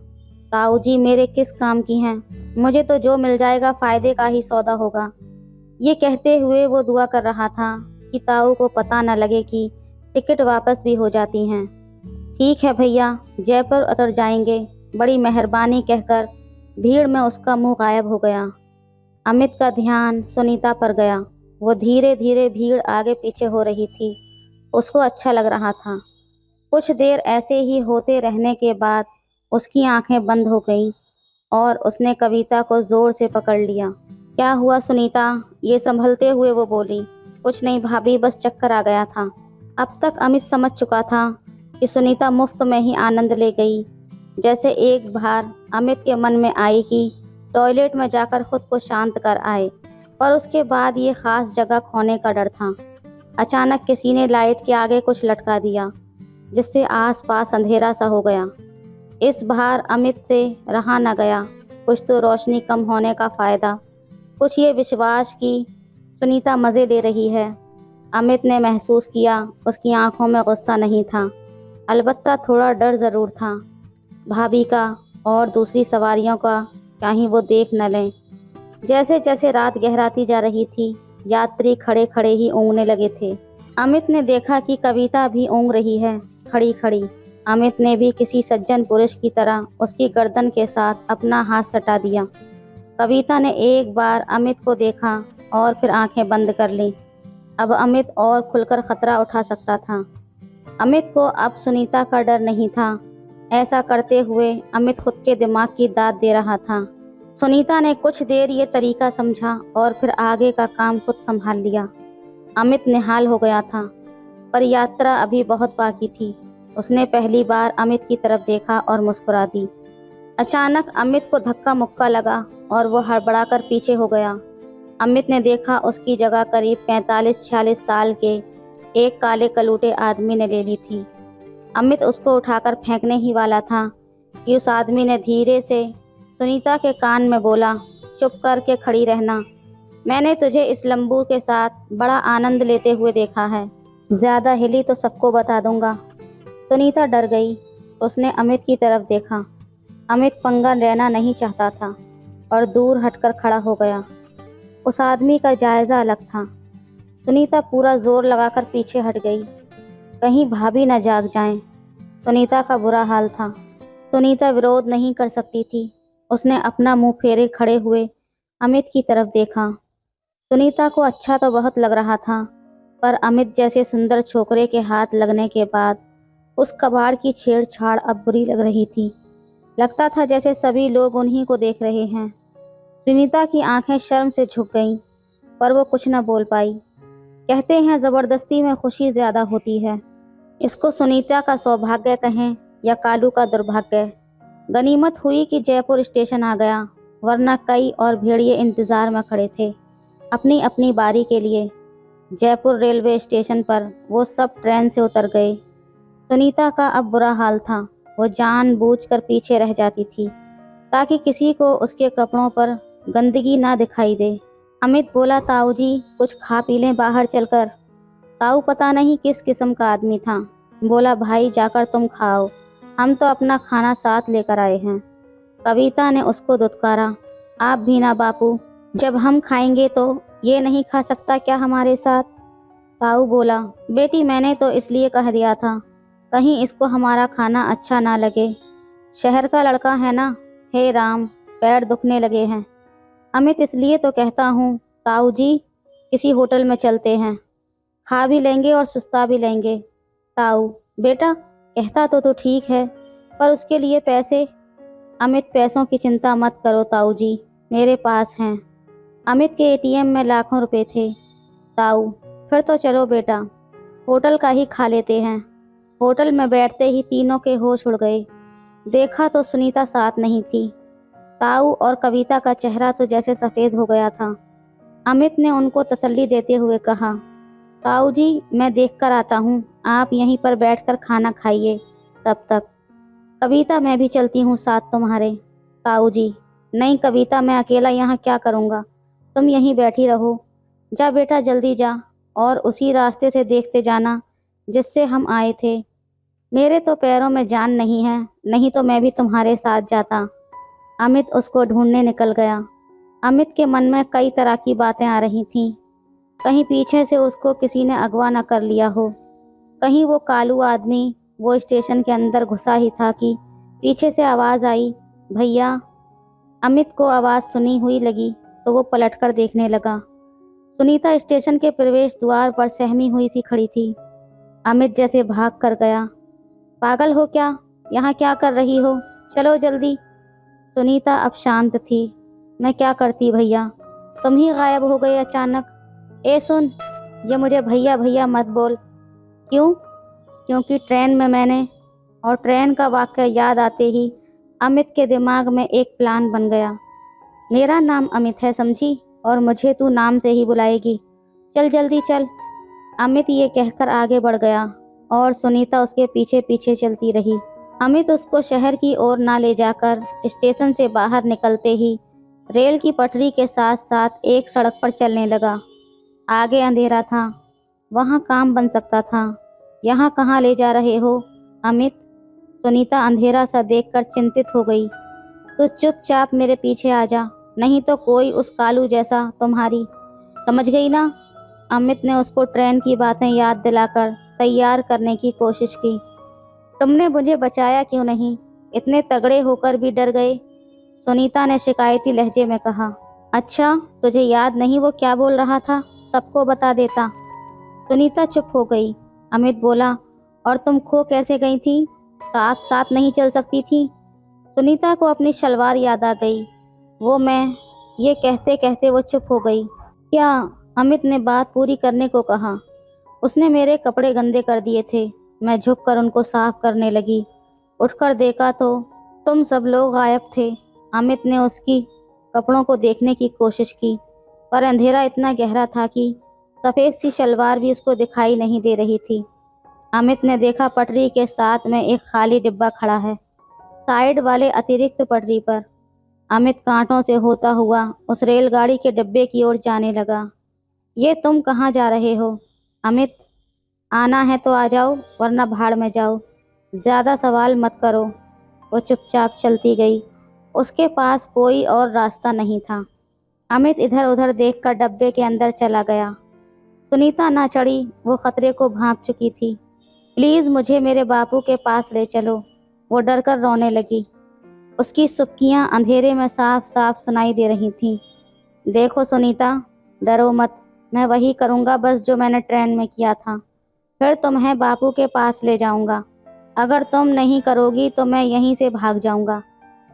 ताऊ जी मेरे किस काम की हैं, मुझे तो जो मिल जाएगा फ़ायदे का ही सौदा होगा। ये कहते हुए वो दुआ कर रहा था कि ताऊ को पता न लगे कि टिकट वापस भी हो जाती हैं। ठीक है भैया, जयपुर उतर जाएंगे, बड़ी मेहरबानी कहकर भीड़ में उसका मुंह गायब हो गया। अमित का ध्यान सुनीता पर गया। वो धीरे धीरे भीड़ आगे पीछे हो रही थी। उसको अच्छा लग रहा था। कुछ देर ऐसे ही होते रहने के बाद उसकी आंखें बंद हो गईं और उसने कविता को जोर से पकड़ लिया। क्या हुआ सुनीता? ये संभलते हुए वो बोली। कुछ नहीं भाभी, बस चक्कर आ गया था। अब तक अमित समझ चुका था कि सुनीता मुफ्त में ही आनंद ले गई। जैसे एक बार अमित के मन में आई कि टॉयलेट में जाकर खुद को शांत कर आए, पर उसके बाद ये खास जगह खोने का डर था। अचानक किसी ने लाइट के आगे कुछ लटका दिया, जिससे आसपास अंधेरा सा हो गया। इस बार अमित से रहा न गया। कुछ तो रोशनी कम होने का फायदा, कुछ ये विश्वास कि सुनीता मज़े ले रही है। अमित ने महसूस किया उसकी आंखों में गुस्सा नहीं था, अलबत्ता थोड़ा डर ज़रूर था। भाभी का और दूसरी सवारियों का कहीं वो देख न लें। जैसे जैसे रात गहराती जा रही थी, यात्री खड़े खड़े ही ऊँघने लगे थे। अमित ने देखा कि कविता भी ऊँघ रही है, खड़ी खड़ी। अमित ने भी किसी सज्जन पुरुष की तरह उसकी गर्दन के साथ अपना हाथ सटा दिया। कविता ने एक बार अमित को देखा और फिर आंखें बंद कर लीं। अब अमित और खुलकर खतरा उठा सकता था। अमित को अब सुनीता का डर नहीं था। ऐसा करते हुए अमित खुद के दिमाग की दाद दे रहा था। सुनीता ने कुछ देर ये तरीका समझा और फिर आगे का काम खुद संभाल लिया। अमित निहाल हो गया था, पर यात्रा अभी बहुत बाकी थी। उसने पहली बार अमित की तरफ देखा और मुस्कुरा दी। अचानक अमित को धक्का मुक्का लगा और वो हड़बड़ाकर पीछे हो गया। अमित ने देखा उसकी जगह करीब 45-46 साल के एक काले कलूटे आदमी ने ले ली थी। अमित उसको उठाकर फेंकने ही वाला था कि उस आदमी ने धीरे से सुनीता के कान में बोला, चुप करके खड़ी रहना। मैंने तुझे इस लंबू के साथ बड़ा आनंद लेते हुए देखा है। ज़्यादा हिली तो सबको बता दूंगा। सुनीता डर गई। उसने अमित की तरफ देखा। अमित पंगा लेना नहीं चाहता था और दूर हटकर खड़ा हो गया। उस आदमी का जायज़ा अलग था। सुनीता पूरा जोर लगाकर पीछे हट गई, कहीं भाभी न जाग जाएं। सुनीता का बुरा हाल था। सुनीता विरोध नहीं कर सकती थी। उसने अपना मुंह फेरे खड़े हुए अमित की तरफ देखा। सुनीता को अच्छा तो बहुत लग रहा था, पर अमित जैसे सुंदर छोकरे के हाथ लगने के बाद उस कबाड़ की छेड़छाड़ अब बुरी लग रही थी। लगता था जैसे सभी लोग उन्हीं को देख रहे हैं। सुनीता की आंखें शर्म से झुक गईं, पर वो कुछ न बोल पाई। कहते हैं ज़बरदस्ती में खुशी ज़्यादा होती है। इसको सुनीता का सौभाग्य कहें या कालू का दुर्भाग्य। गनीमत हुई कि जयपुर स्टेशन आ गया, वरना कई और भेड़िए इंतज़ार में खड़े थे अपनी अपनी बारी के लिए। जयपुर रेलवे स्टेशन पर वो सब ट्रेन से उतर गए। सुनीता का अब बुरा हाल था। वो जानबूझकर पीछे रह जाती थी ताकि किसी को उसके कपड़ों पर गंदगी ना दिखाई दे। अमित बोला, ताऊ जी कुछ खा पी लें बाहर चलकर। ताऊ पता नहीं किस किस्म का आदमी था। बोला, भाई जाकर तुम खाओ, हम तो अपना खाना साथ लेकर आए हैं। कविता ने उसको दुत्कारा, आप भी ना बापू, जब हम खाएंगे तो ये नहीं खा सकता क्या हमारे साथ? ताऊ बोला, बेटी मैंने तो इसलिए कह दिया था, कहीं इसको हमारा खाना अच्छा ना लगे। शहर का लड़का है ना। हे राम, पैर दुखने लगे हैं। अमित, इसलिए तो कहता हूँ ताऊ जी, किसी होटल में चलते हैं, खा भी लेंगे और सुस्ता भी लेंगे। ताऊ, बेटा कहता तो ठीक है, पर उसके लिए पैसे। अमित, पैसों की चिंता मत करो ताऊ जी, मेरे पास हैं। अमित के एटीएम में लाखों रुपए थे। ताऊ, फिर तो चलो बेटा, होटल का ही खा लेते हैं। होटल में बैठते ही तीनों के होश उड़ गए। देखा तो सुनीता साथ नहीं थी। ताऊ और कविता का चेहरा तो जैसे सफ़ेद हो गया था। अमित ने उनको तसल्ली देते हुए कहा, ताऊ जी मैं देख कर आता हूँ, आप यहीं पर बैठकर खाना खाइए तब तक। कविता, मैं भी चलती हूँ साथ तुम्हारे। ताऊ जी, नहीं कविता, मैं अकेला यहाँ क्या करूँगा, तुम यहीं बैठी रहो। जा बेटा जल्दी जा, और उसी रास्ते से देखते जाना जिससे हम आए थे। मेरे तो पैरों में जान नहीं है, नहीं तो मैं भी तुम्हारे साथ जाता। अमित उसको ढूंढने निकल गया। अमित के मन में कई तरह की बातें आ रही थीं। कहीं पीछे से उसको किसी ने अगवा न कर लिया हो, कहीं वो कालू आदमी वो स्टेशन के अंदर घुसा ही था कि पीछे से आवाज़ आई, भैया। अमित को आवाज़ सुनी हुई लगी तो वो पलटकर देखने लगा। सुनीता स्टेशन के प्रवेश द्वार पर सहमी हुई सी खड़ी थी। अमित जैसे भाग कर गया। पागल हो क्या? यहाँ क्या कर रही हो? चलो जल्दी। सुनीता अब शांत थी। मैं क्या करती भैया, तुम ही गायब हो गए अचानक। ए सुन, ये मुझे भैया भैया मत बोल। क्यों? क्योंकि ट्रेन में मैंने, और ट्रेन का वाक़या याद आते ही अमित के दिमाग में एक प्लान बन गया। मेरा नाम अमित है समझी, और मुझे तू नाम से ही बुलाएगी। चल जल्दी चल। अमित ये कहकर आगे बढ़ गया और सुनीता उसके पीछे पीछे चलती रही। अमित उसको शहर की ओर ना ले जाकर स्टेशन से बाहर निकलते ही रेल की पटरी के साथ साथ एक सड़क पर चलने लगा। आगे अंधेरा था, वहाँ काम बन सकता था। यहाँ कहाँ ले जा रहे हो अमित? सुनीता अंधेरा सा देखकर चिंतित हो गई। तो चुपचाप मेरे पीछे आ जा, नहीं तो कोई उस कालू जैसा तुम्हारी, समझ गई ना? अमित ने उसको ट्रेन की बातें याद दिलाकर तैयार करने की कोशिश की। तुमने मुझे बचाया क्यों नहीं? इतने तगड़े होकर भी डर गए, सुनीता ने शिकायती लहजे में कहा। अच्छा, तुझे याद नहीं वो क्या बोल रहा था? सबको बता देता। सुनीता चुप हो गई। अमित बोला, और तुम खो कैसे गई थी? साथ साथ नहीं चल सकती थी? सुनीता को अपनी शलवार याद आ गई। वो मैं, ये कहते कहते वो चुप हो गई। क्या? अमित ने बात पूरी करने को कहा। उसने मेरे कपड़े गंदे कर दिए थे। मैं झुककर उनको साफ करने लगी। उठकर देखा तो तुम सब लोग गायब थे। अमित ने उसकी कपड़ों को देखने की कोशिश की, पर अंधेरा इतना गहरा था कि सफ़ेद सी शलवार भी उसको दिखाई नहीं दे रही थी। अमित ने देखा पटरी के साथ में एक खाली डिब्बा खड़ा है, साइड वाले अतिरिक्त पटरी पर। अमित कांटों से होता हुआ उस रेलगाड़ी के डिब्बे की ओर जाने लगा। ये तुम कहाँ जा रहे हो अमित? आना है तो आ जाओ, वरना भाड़ में जाओ। ज़्यादा सवाल मत करो। वो चुपचाप चलती गई। उसके पास कोई और रास्ता नहीं था। अमित इधर उधर देखकर डब्बे के अंदर चला गया। सुनीता ना चढ़ी, वो खतरे को भांप चुकी थी। प्लीज़ मुझे मेरे बापू के पास ले चलो। वो डरकर रोने लगी। उसकी सुबकियाँ अंधेरे में साफ साफ सुनाई दे रही थीं। देखो सुनीता, डरो मत। मैं वही करूँगा बस जो मैंने ट्रेन में किया था। फिर तुम्हें बापू के पास ले जाऊँगा। अगर तुम नहीं करोगी तो मैं यहीं से भाग जाऊँगा।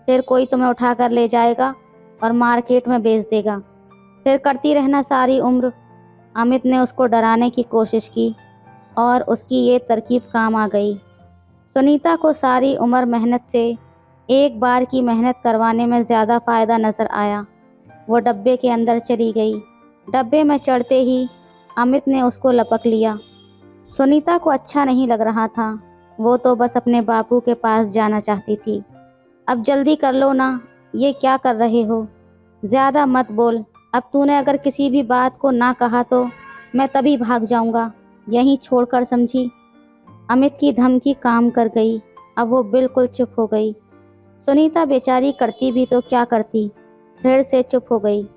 फिर कोई तुम्हें उठा कर ले जाएगा और मार्केट में बेच देगा। फिर करती रहना सारी उम्र। अमित ने उसको डराने की कोशिश की और उसकी ये तरकीब काम आ गई। सुनीता को सारी उम्र मेहनत से एक बार की मेहनत करवाने में ज़्यादा फ़ायदा नज़र आया। वो डब्बे के अंदर चली गई। डब्बे में चढ़ते ही अमित ने उसको लपक लिया। सुनीता को अच्छा नहीं लग रहा था। वो तो बस अपने बापू के पास जाना चाहती थी। अब जल्दी कर लो ना, ये क्या कर रहे हो? ज़्यादा मत बोल। अब तूने अगर किसी भी बात को ना कहा तो मैं तभी भाग जाऊंगा, यहीं छोड़कर, समझी? अमित की धमकी काम कर गई। अब वो बिल्कुल चुप हो गई। सुनीता बेचारी करती भी तो क्या करती, फिर से चुप हो गई।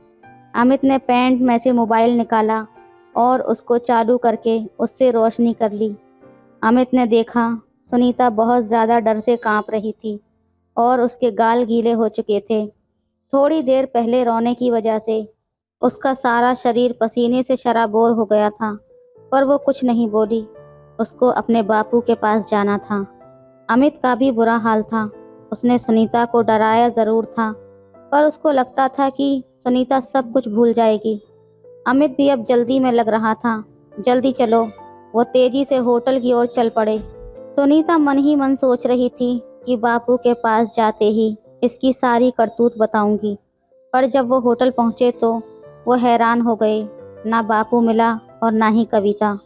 अमित ने पैंट में से मोबाइल निकाला और उसको चालू करके उससे रोशनी कर ली। अमित ने देखा सुनीता बहुत ज़्यादा डर से कांप रही थी और उसके गाल गीले हो चुके थे। थोड़ी देर पहले रोने की वजह से उसका सारा शरीर पसीने से शराबोर हो गया था, पर वो कुछ नहीं बोली। उसको अपने बापू के पास जाना था। अमित का भी बुरा हाल था। उसने सुनीता को डराया ज़रूर था, पर उसको लगता था कि सुनीता सब कुछ भूल जाएगी। अमित भी अब जल्दी में लग रहा था। जल्दी चलो। वो तेजी से होटल की ओर चल पड़े। सुनीता मन ही मन सोच रही थी कि बापू के पास जाते ही इसकी सारी करतूत बताऊंगी, पर जब वो होटल पहुंचे तो वो हैरान हो गए। ना बापू मिला और ना ही कविता।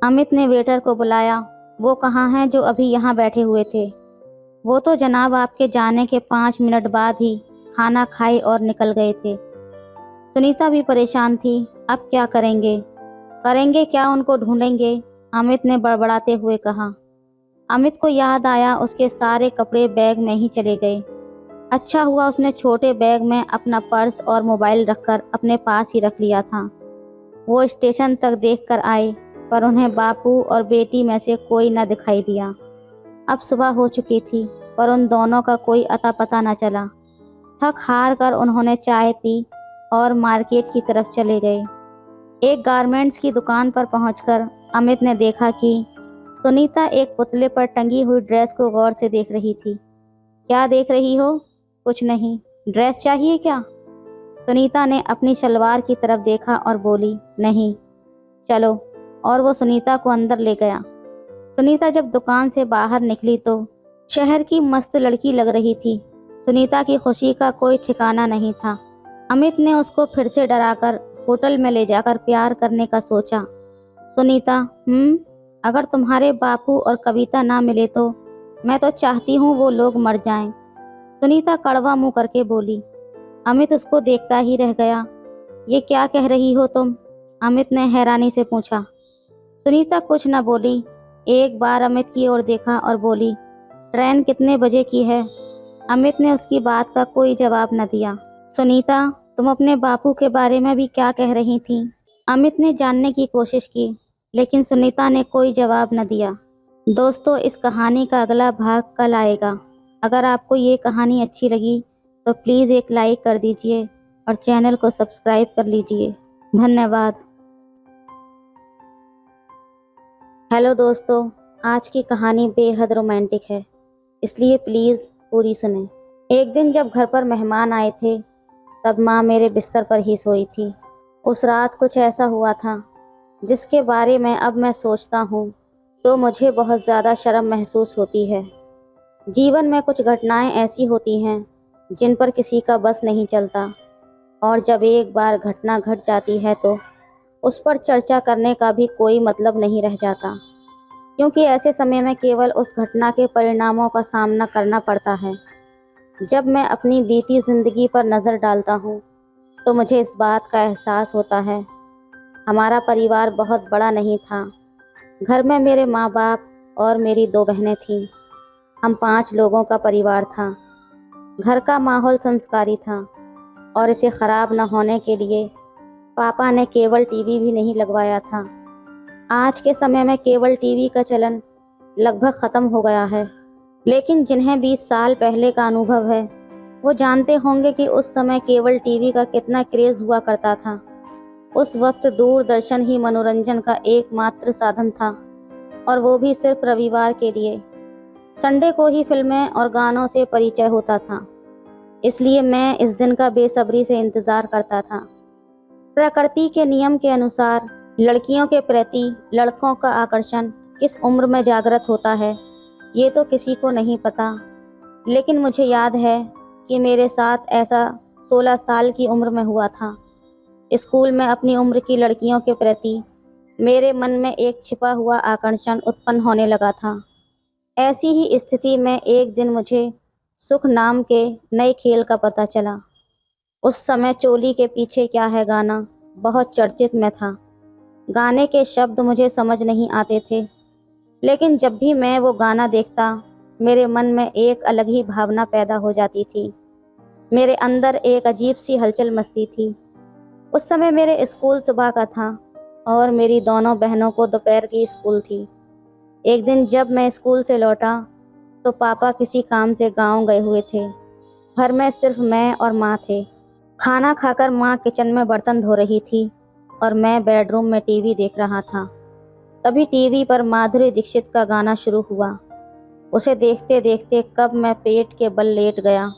अमित ने वेटर को बुलाया। वो कहाँ हैं जो अभी यहाँ बैठे हुए थे? वो तो जनाब आपके जाने के 5 मिनट बाद ही खाना खाए और निकल गए थे। सुनीता भी परेशान थी। अब क्या करेंगे? करेंगे क्या, उनको ढूंढेंगे, अमित ने बड़बड़ाते हुए कहा। अमित को याद आया उसके सारे कपड़े बैग में ही चले गए। अच्छा हुआ उसने छोटे बैग में अपना पर्स और मोबाइल रखकर अपने पास ही रख लिया था। वो स्टेशन तक देखकर आए, पर उन्हें बापू और बेटी में से कोई न दिखाई दिया। अब सुबह हो चुकी थी पर उन दोनों का कोई अता पता न चला। थक हार कर उन्होंने चाय पी और मार्केट की तरफ चले गए। एक गारमेंट्स की दुकान पर पहुंचकर अमित ने देखा कि सुनीता एक पुतले पर टंगी हुई ड्रेस को गौर से देख रही थी। क्या देख रही हो? कुछ नहीं। ड्रेस चाहिए क्या? सुनीता ने अपनी शलवार की तरफ देखा और बोली, नहीं। चलो। और वो सुनीता को अंदर ले गया। सुनीता जब दुकान से बाहर निकली तो शहर की मस्त लड़की लग रही थी। सुनीता की खुशी का कोई ठिकाना नहीं था। अमित ने उसको फिर से डराकर होटल में ले जाकर प्यार करने का सोचा। सुनीता, अगर तुम्हारे बापू और कविता ना मिले तो मैं तो चाहती हूँ वो लोग मर जाएं। सुनीता कड़वा मुंह करके बोली। अमित उसको देखता ही रह गया। ये क्या कह रही हो तुम? अमित ने हैरानी से पूछा। सुनीता कुछ न बोली। एक बार अमित की ओर देखा और बोली, ट्रेन कितने बजे की है? अमित ने उसकी बात का कोई जवाब न दिया। सुनीता, तुम अपने बापू के बारे में भी क्या कह रही थी? अमित ने जानने की कोशिश की, लेकिन सुनीता ने कोई जवाब न दिया। दोस्तों, इस कहानी का अगला भाग कल आएगा। अगर आपको ये कहानी अच्छी लगी तो प्लीज़ एक लाइक कर दीजिए और चैनल को सब्सक्राइब कर लीजिए। धन्यवाद। हेलो दोस्तों, आज की कहानी बेहद रोमांटिक है, इसलिए प्लीज़ पूरी सुनें। एक दिन जब घर पर मेहमान आए थे तब माँ मेरे बिस्तर पर ही सोई थी। उस रात कुछ ऐसा हुआ था जिसके बारे में अब मैं सोचता हूँ तो मुझे बहुत ज़्यादा शर्म महसूस होती है। जीवन में कुछ घटनाएं ऐसी होती हैं जिन पर किसी का बस नहीं चलता, और जब एक बार घटना घट जाती है तो उस पर चर्चा करने का भी कोई मतलब नहीं रह जाता, क्योंकि ऐसे समय में केवल उस घटना के परिणामों का सामना करना पड़ता है। जब मैं अपनी बीती ज़िंदगी पर नज़र डालता हूँ तो मुझे इस बात का एहसास होता है, हमारा परिवार बहुत बड़ा नहीं था। घर में मेरे माँ बाप और मेरी 2 बहनें थीं। हम 5 लोगों का परिवार था। घर का माहौल संस्कारी था और इसे ख़राब न होने के लिए पापा ने केबल टीवी भी नहीं लगवाया था। आज के समय में केबल टीवी का चलन लगभग ख़त्म हो गया है, लेकिन जिन्हें 20 साल पहले का अनुभव है वो जानते होंगे कि उस समय केबल टीवी का कितना क्रेज़ हुआ करता था। उस वक्त दूरदर्शन ही मनोरंजन का एकमात्र साधन था, और वो भी सिर्फ रविवार के लिए। संडे को ही फिल्में और गानों से परिचय होता था, इसलिए मैं इस दिन का बेसब्री से इंतज़ार करता था। प्रकृति के नियम के अनुसार लड़कियों के प्रति लड़कों का आकर्षण किस उम्र में जागृत होता है ये तो किसी को नहीं पता, लेकिन मुझे याद है कि मेरे साथ ऐसा 16 साल की उम्र में हुआ था। स्कूल में अपनी उम्र की लड़कियों के प्रति मेरे मन में एक छिपा हुआ आकर्षण उत्पन्न होने लगा था। ऐसी ही स्थिति में एक दिन मुझे सुख नाम के नए खेल का पता चला। उस समय चोली के पीछे क्या है गाना बहुत चर्चित में था। गाने के शब्द मुझे समझ नहीं आते थे, लेकिन जब भी मैं वो गाना देखता मेरे मन में एक अलग ही भावना पैदा हो जाती थी। मेरे अंदर एक अजीब सी हलचल मचती थी। उस समय मेरे स्कूल सुबह का था और मेरी दोनों बहनों को दोपहर की स्कूल थी। एक दिन जब मैं स्कूल से लौटा तो पापा किसी काम से गांव गए हुए थे। घर में सिर्फ मैं और माँ थे। खाना खाकर माँ किचन में बर्तन धो रही थी और मैं बेडरूम में टीवी देख रहा था। तभी टीवी पर माधुरी दीक्षित का गाना शुरू हुआ। उसे देखते देखते कब मैं पेट के बल लेट गया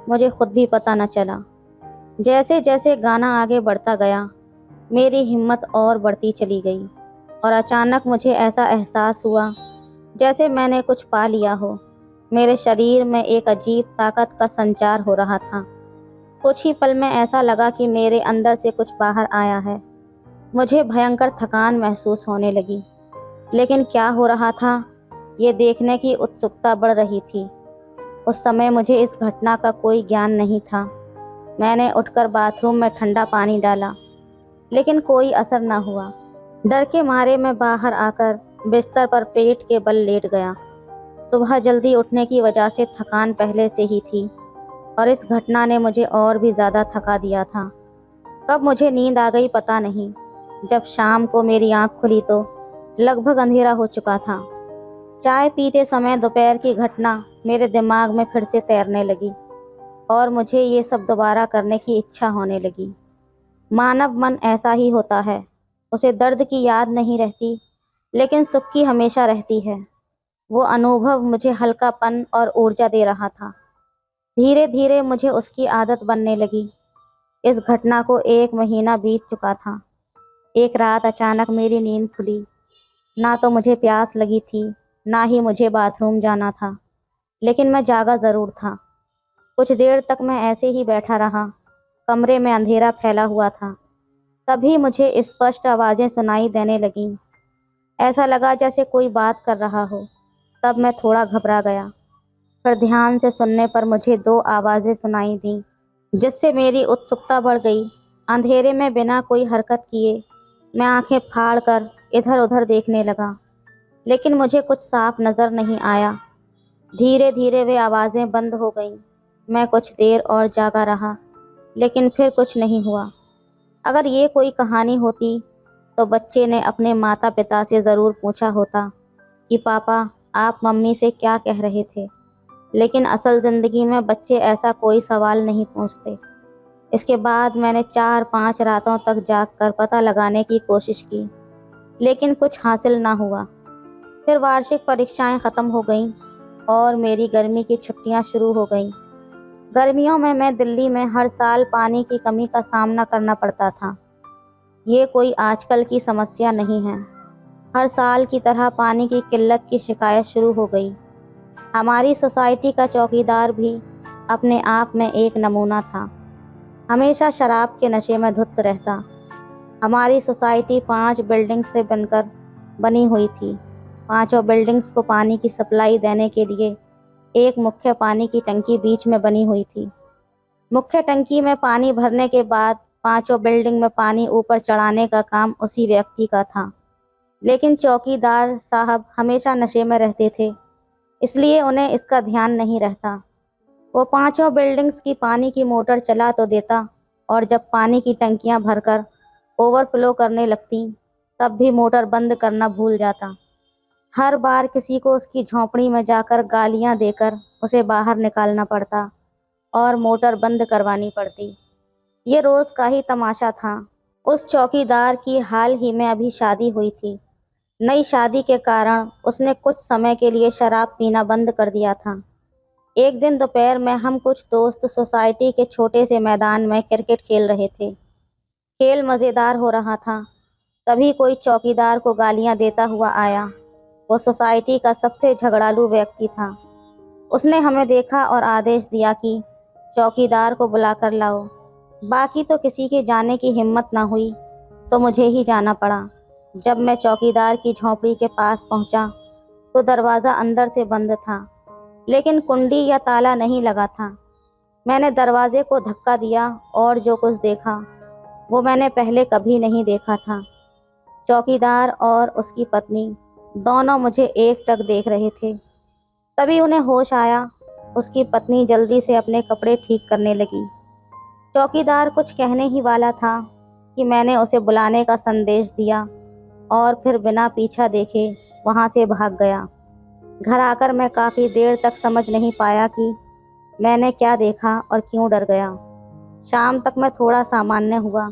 मुझे खुद भी पता न चला। जैसे जैसे गाना आगे बढ़ता गया मेरी हिम्मत और बढ़ती चली गई, और अचानक मुझे ऐसा एहसास हुआ जैसे मैंने कुछ पा लिया हो। मेरे शरीर में एक अजीब ताकत का संचार हो रहा था। कुछ ही पल में ऐसा लगा कि मेरे अंदर से कुछ बाहर आया है। मुझे भयंकर थकान महसूस होने लगी, लेकिन क्या हो रहा था ये देखने की उत्सुकता बढ़ रही थी। उस समय मुझे इस घटना का कोई ज्ञान नहीं था। मैंने उठकर बाथरूम में ठंडा पानी डाला, लेकिन कोई असर न हुआ। डर के मारे मैं बाहर आकर बिस्तर पर पेट के बल लेट गया। सुबह जल्दी उठने की वजह से थकान पहले से ही थी, और इस घटना ने मुझे और भी ज़्यादा थका दिया था। कब मुझे नींद आ गई पता नहीं। जब शाम को मेरी आँख खुली तो लगभग अंधेरा हो चुका था। चाय पीते समय दोपहर की घटना मेरे दिमाग में फिर से तैरने लगी और मुझे ये सब दोबारा करने की इच्छा होने लगी। मानव मन ऐसा ही होता है, उसे दर्द की याद नहीं रहती, लेकिन सुख की हमेशा रहती है। वो अनुभव मुझे हल्कापन और ऊर्जा दे रहा था। धीरे धीरे मुझे उसकी आदत बनने लगी। इस घटना को 1 महीना बीत चुका था। एक रात अचानक मेरी नींद खुली। ना तो मुझे प्यास लगी थी, ना ही मुझे बाथरूम जाना था, लेकिन मैं जागा ज़रूर था। कुछ देर तक मैं ऐसे ही बैठा रहा। कमरे में अंधेरा फैला हुआ था। तभी मुझे स्पष्ट आवाज़ें सुनाई देने लगीं। ऐसा लगा जैसे कोई बात कर रहा हो। तब मैं थोड़ा घबरा गया। फिर ध्यान से सुनने पर मुझे 2 आवाज़ें सुनाई दीं, जिससे मेरी उत्सुकता बढ़ गई। अंधेरे में बिना कोई हरकत किए मैं आंखें फाड़ कर इधर उधर देखने लगा, लेकिन मुझे कुछ साफ नज़र नहीं आया। धीरे धीरे वे आवाज़ें बंद हो गईं। मैं कुछ देर और जागा रहा, लेकिन फिर कुछ नहीं हुआ। अगर ये कोई कहानी होती तो बच्चे ने अपने माता पिता से ज़रूर पूछा होता कि पापा, आप मम्मी से क्या कह रहे थे। लेकिन असल ज़िंदगी में बच्चे ऐसा कोई सवाल नहीं पूछते। इसके बाद मैंने 4-5 रातों तक जागकर पता लगाने की कोशिश की, लेकिन कुछ हासिल ना हुआ। फिर वार्षिक परीक्षाएं ख़त्म हो गईं और मेरी गर्मी की छुट्टियां शुरू हो गईं। गर्मियों में मैं दिल्ली में हर साल पानी की कमी का सामना करना पड़ता था। ये कोई आजकल की समस्या नहीं है। हर साल की तरह पानी की किल्लत की शिकायत शुरू हो गई। हमारी सोसाइटी का चौकीदार भी अपने आप में एक नमूना था। हमेशा शराब के नशे में धुत रहता। हमारी सोसाइटी 5 बिल्डिंग्स से बनकर बनी हुई थी। पांचों बिल्डिंग्स को पानी की सप्लाई देने के लिए एक मुख्य पानी की टंकी बीच में बनी हुई थी। मुख्य टंकी में पानी भरने के बाद पांचों बिल्डिंग में पानी ऊपर चढ़ाने का काम उसी व्यक्ति का था। लेकिन चौकीदार साहब हमेशा नशे में रहते थे, इसलिए उन्हें इसका ध्यान नहीं रहता। वो पांचों बिल्डिंग्स की पानी की मोटर चला तो देता, और जब पानी की टंकियां भरकर ओवरफ्लो करने लगती, तब भी मोटर बंद करना भूल जाता। हर बार किसी को उसकी झोंपड़ी में जाकर गालियां देकर उसे बाहर निकालना पड़ता और मोटर बंद करवानी पड़ती। ये रोज़ का ही तमाशा था। उस चौकीदार की हाल ही में अभी शादी हुई थी। नई शादी के कारण उसने कुछ समय के लिए शराब पीना बंद कर दिया था। एक दिन दोपहर में हम कुछ दोस्त सोसाइटी के छोटे से मैदान में क्रिकेट खेल रहे थे। खेल मज़ेदार हो रहा था। तभी कोई चौकीदार को गालियां देता हुआ आया। वो सोसाइटी का सबसे झगड़ालू व्यक्ति था। उसने हमें देखा और आदेश दिया कि चौकीदार को बुलाकर लाओ। बाकी तो किसी के जाने की हिम्मत न हुई, तो मुझे ही जाना पड़ा। जब मैं चौकीदार की झोंपड़ी के पास पहुंचा, तो दरवाज़ा अंदर से बंद था, लेकिन कुंडी या ताला नहीं लगा था। मैंने दरवाजे को धक्का दिया और जो कुछ देखा वो मैंने पहले कभी नहीं देखा था। चौकीदार और उसकी पत्नी दोनों मुझे एकटक देख रहे थे। तभी उन्हें होश आया। उसकी पत्नी जल्दी से अपने कपड़े ठीक करने लगी। चौकीदार कुछ कहने ही वाला था कि मैंने उसे बुलाने का संदेश दिया और फिर बिना पीछा देखे वहाँ से भाग गया। घर आकर मैं काफ़ी देर तक समझ नहीं पाया कि मैंने क्या देखा और क्यों डर गया। शाम तक मैं थोड़ा सामान्य हुआ,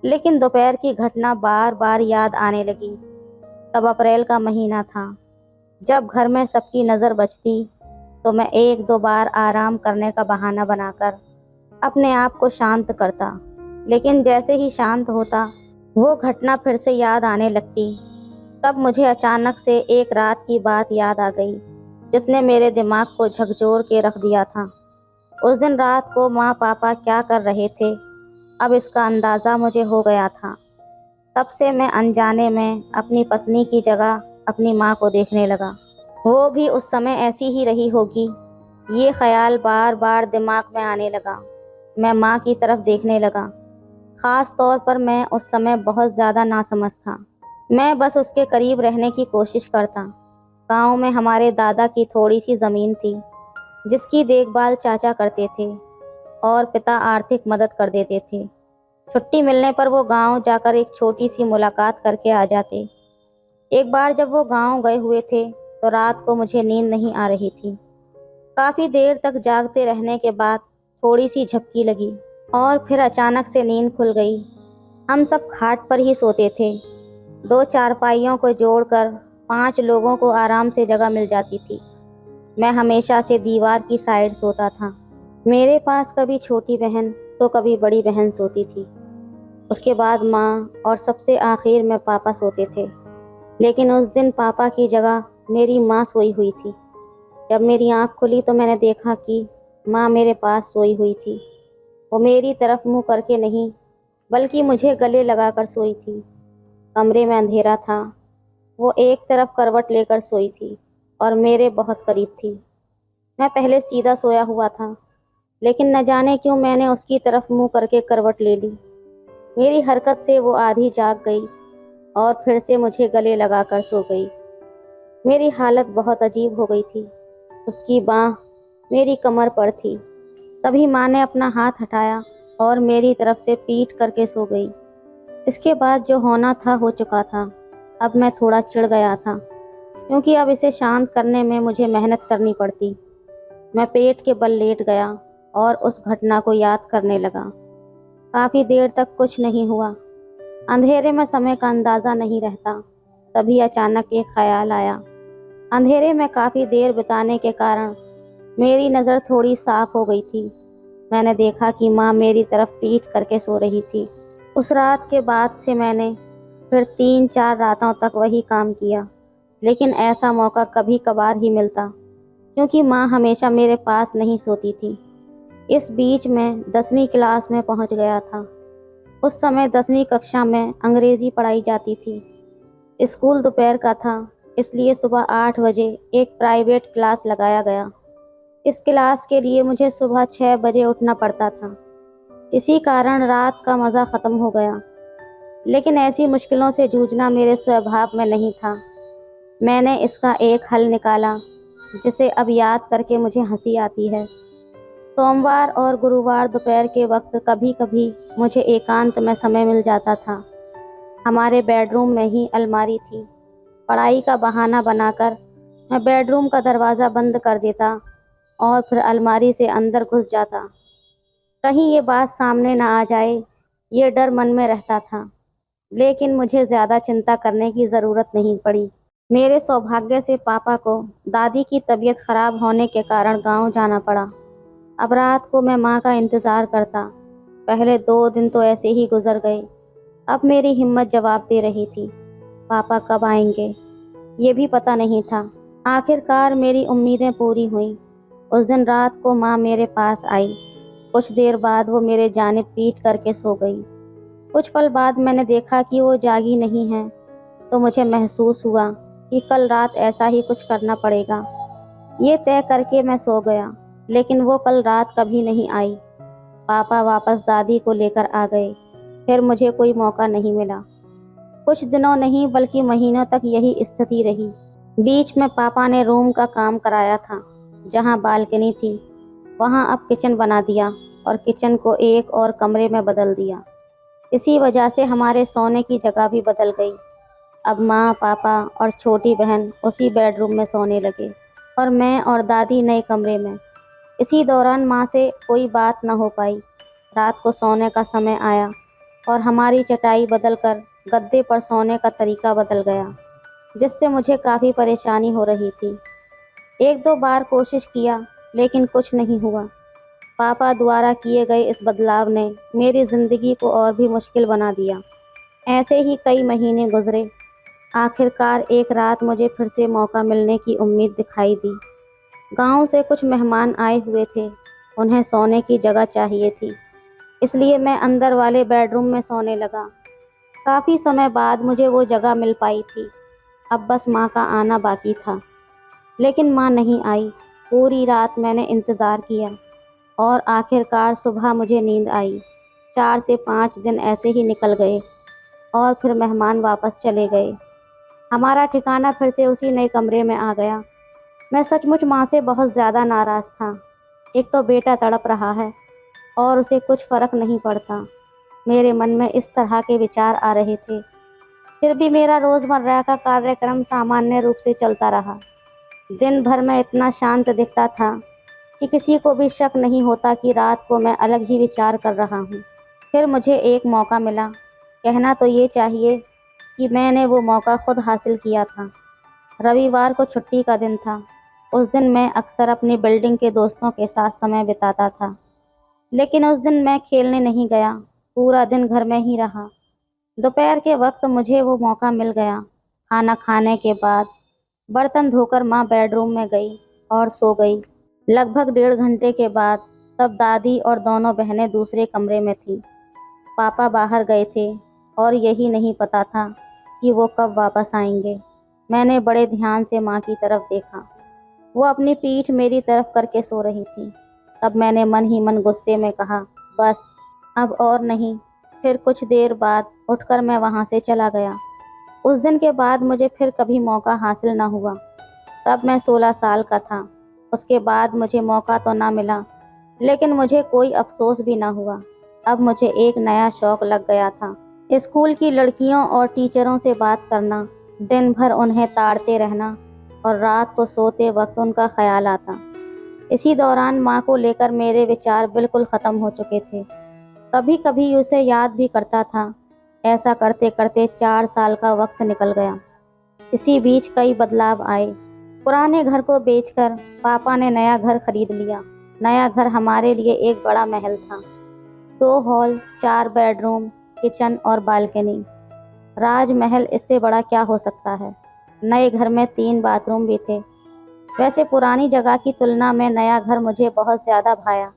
लेकिन दोपहर की घटना बार बार याद आने लगी। तब अप्रैल का महीना था। जब घर में सबकी नज़र बचती, तो मैं 1-2 बार आराम करने का बहाना बनाकर अपने आप को शांत करता। लेकिन जैसे ही शांत होता, वो घटना फिर से याद आने लगती। तब मुझे अचानक से एक रात की बात याद आ गई, जिसने मेरे दिमाग को झकझोर के रख दिया था। उस दिन रात को माँ पापा क्या कर रहे थे, अब इसका अंदाज़ा मुझे हो गया था। तब से मैं अनजाने में अपनी पत्नी की जगह अपनी माँ को देखने लगा। वो भी उस समय ऐसी ही रही होगी। ये ख्याल बार बार दिमाग में आने लगा। मैं माँ की तरफ देखने लगा। ख़ास तौर पर मैं उस समय बहुत ज़्यादा नासमझ था। मैं बस उसके करीब रहने की कोशिश करता। गांव में हमारे दादा की थोड़ी सी ज़मीन थी, जिसकी देखभाल चाचा करते थे और पिता आर्थिक मदद कर देते थे। छुट्टी मिलने पर वो गांव जाकर एक छोटी सी मुलाकात करके आ जाते। एक बार जब वो गांव गए हुए थे, तो रात को मुझे नींद नहीं आ रही थी। काफ़ी देर तक जागते रहने के बाद थोड़ी सी झपकी लगी और फिर अचानक से नींद खुल गई। हम सब खाट पर ही सोते थे। 2 चारपाइयों को जोड़कर 5 लोगों को आराम से जगह मिल जाती थी। मैं हमेशा से दीवार की साइड सोता था। मेरे पास कभी छोटी बहन तो कभी बड़ी बहन सोती थी। उसके बाद माँ और सबसे आखिर में पापा सोते थे। लेकिन उस दिन पापा की जगह मेरी माँ सोई हुई थी। जब मेरी आँख खुली तो मैंने देखा कि माँ मेरे पास सोई हुई थी। वो मेरी तरफ मुँह करके नहीं बल्कि मुझे गले लगाकर सोई थी। कमरे में अंधेरा था। वो एक तरफ करवट लेकर सोई थी और मेरे बहुत करीब थी। मैं पहले सीधा सोया हुआ था, लेकिन न जाने क्यों मैंने उसकी तरफ मुंह करके करवट ले ली। मेरी हरकत से वो आधी जाग गई और फिर से मुझे गले लगाकर सो गई। मेरी हालत बहुत अजीब हो गई थी। उसकी बाँह मेरी कमर पर थी। तभी माँ ने अपना हाथ हटाया और मेरी तरफ से पीट करके सो गई। इसके बाद जो होना था हो चुका था। अब मैं थोड़ा चिढ़ गया था, क्योंकि अब इसे शांत करने में मुझे मेहनत करनी पड़ती। मैं पेट के बल लेट गया और उस घटना को याद करने लगा। काफ़ी देर तक कुछ नहीं हुआ। अंधेरे में समय का अंदाज़ा नहीं रहता। तभी अचानक एक ख्याल आया। अंधेरे में काफ़ी देर बिताने के कारण मेरी नज़र थोड़ी साफ हो गई थी। मैंने देखा कि माँ मेरी तरफ पीट करके सो रही थी। उस रात के बाद से मैंने फिर 3-4 रातों तक वही काम किया, लेकिन ऐसा मौका कभी कभार ही मिलता, क्योंकि माँ हमेशा मेरे पास नहीं सोती थी। इस बीच मैं 10वीं क्लास में पहुंच गया था। उस समय 10वीं कक्षा में अंग्रेज़ी पढ़ाई जाती थी। स्कूल दोपहर का था, इसलिए सुबह 8 बजे एक प्राइवेट क्लास लगाया गया। इस क्लास के लिए मुझे सुबह 6 बजे उठना पड़ता था। इसी कारण रात का मज़ा ख़त्म हो गया। लेकिन ऐसी मुश्किलों से जूझना मेरे स्वभाव में नहीं था। मैंने इसका एक हल निकाला, जिसे अब याद करके मुझे हंसी आती है। सोमवार और गुरुवार दोपहर के वक्त कभी कभी मुझे एकांत में समय मिल जाता था। हमारे बेडरूम में ही अलमारी थी। पढ़ाई का बहाना बनाकर मैं बेडरूम का दरवाज़ा बंद कर देता और फिर अलमारी से अंदर घुस जाता। कहीं ये बात सामने ना आ जाए, ये डर मन में रहता था। लेकिन मुझे ज़्यादा चिंता करने की ज़रूरत नहीं पड़ी। मेरे सौभाग्य से पापा को दादी की तबीयत खराब होने के कारण गांव जाना पड़ा। अब रात को मैं माँ का इंतज़ार करता। पहले 2 दिन तो ऐसे ही गुजर गए। अब मेरी हिम्मत जवाब दे रही थी। पापा कब आएंगे ये भी पता नहीं था। आखिरकार मेरी उम्मीदें पूरी हुईं। उस दिन रात को माँ मेरे पास आई। कुछ देर बाद वो मेरे जानिब पीट करके सो गई। कुछ पल बाद मैंने देखा कि वो जागी नहीं है, तो मुझे महसूस हुआ कि कल रात ऐसा ही कुछ करना पड़ेगा। ये तय करके मैं सो गया, लेकिन वो कल रात कभी नहीं आई। पापा वापस दादी को लेकर आ गए। फिर मुझे कोई मौका नहीं मिला। कुछ दिनों नहीं बल्कि महीनों तक यही स्थिति रही। बीच में पापा ने रूम का काम कराया था। जहाँ बालकनी थी वहाँ अब किचन बना दिया और किचन को एक और कमरे में बदल दिया। इसी वजह से हमारे सोने की जगह भी बदल गई। अब माँ, पापा और छोटी बहन उसी बेडरूम में सोने लगे और मैं और दादी नए कमरे में। इसी दौरान माँ से कोई बात न हो पाई। रात को सोने का समय आया और हमारी चटाई बदलकर गद्दे पर सोने का तरीका बदल गया, जिससे मुझे काफ़ी परेशानी हो रही थी। 1-2 बार कोशिश किया, लेकिन कुछ नहीं हुआ। पापा द्वारा किए गए इस बदलाव ने मेरी ज़िंदगी को और भी मुश्किल बना दिया। ऐसे ही कई महीने गुजरे। आखिरकार एक रात मुझे फिर से मौका मिलने की उम्मीद दिखाई दी। गांव से कुछ मेहमान आए हुए थे। उन्हें सोने की जगह चाहिए थी, इसलिए मैं अंदर वाले बेडरूम में सोने लगा। काफ़ी समय बाद मुझे वो जगह मिल पाई थी। अब बस माँ का आना बाकी था। लेकिन माँ नहीं आई। पूरी रात मैंने इंतज़ार किया और आखिरकार सुबह मुझे नींद आई। 4 से 5 दिन ऐसे ही निकल गए और फिर मेहमान वापस चले गए। हमारा ठिकाना फिर से उसी नए कमरे में आ गया। मैं सचमुच माँ से बहुत ज़्यादा नाराज़ था। एक तो बेटा तड़प रहा है और उसे कुछ फ़र्क नहीं पड़ता। मेरे मन में इस तरह के विचार आ रहे थे। फिर भी मेरा रोज़मर्रा का कार्यक्रम सामान्य रूप से चलता रहा। दिन भर मैं इतना शांत दिखता था कि किसी को भी शक नहीं होता कि रात को मैं अलग ही विचार कर रहा हूँ। फिर मुझे एक मौका मिला। कहना तो ये चाहिए कि मैंने वो मौका खुद हासिल किया था। रविवार को छुट्टी का दिन था। उस दिन मैं अक्सर अपनी बिल्डिंग के दोस्तों के साथ समय बिताता था, लेकिन उस दिन मैं खेलने नहीं गया। पूरा दिन घर में ही रहा। दोपहर के वक्त मुझे वो मौका मिल गया। खाना खाने के बाद बर्तन धोकर माँ बेडरूम में गई और सो गई। लगभग 1.5 घंटे के बाद तब दादी और दोनों बहनें दूसरे कमरे में थीं। पापा बाहर गए थे और यही नहीं पता था कि वो कब वापस आएंगे। मैंने बड़े ध्यान से माँ की तरफ देखा। वो अपनी पीठ मेरी तरफ करके सो रही थी। तब मैंने मन ही मन गुस्से में कहा, बस अब और नहीं। फिर कुछ देर बाद उठकर मैं वहाँ से चला गया। उस दिन के बाद मुझे फिर कभी मौका हासिल न हुआ। तब मैं 16 साल का था। उसके बाद मुझे मौका तो ना मिला, लेकिन मुझे कोई अफसोस भी ना हुआ। अब मुझे एक नया शौक लग गया था, स्कूल की लड़कियों और टीचरों से बात करना, दिन भर उन्हें ताड़ते रहना और रात को सोते वक्त उनका ख्याल आता। इसी दौरान माँ को लेकर मेरे विचार बिल्कुल ख़त्म हो चुके थे। कभी कभी उसे याद भी करता था। ऐसा करते करते 4 साल का वक्त निकल गया। इसी बीच कई बदलाव आए। पुराने घर को बेचकर पापा ने नया घर खरीद लिया। नया घर हमारे लिए एक बड़ा महल था। 2 हॉल, 4 बेडरूम, किचन और बालकनी। राजमहल इससे बड़ा क्या हो सकता है। नए घर में 3 बाथरूम भी थे। वैसे पुरानी जगह की तुलना में नया घर मुझे बहुत ज़्यादा भाया।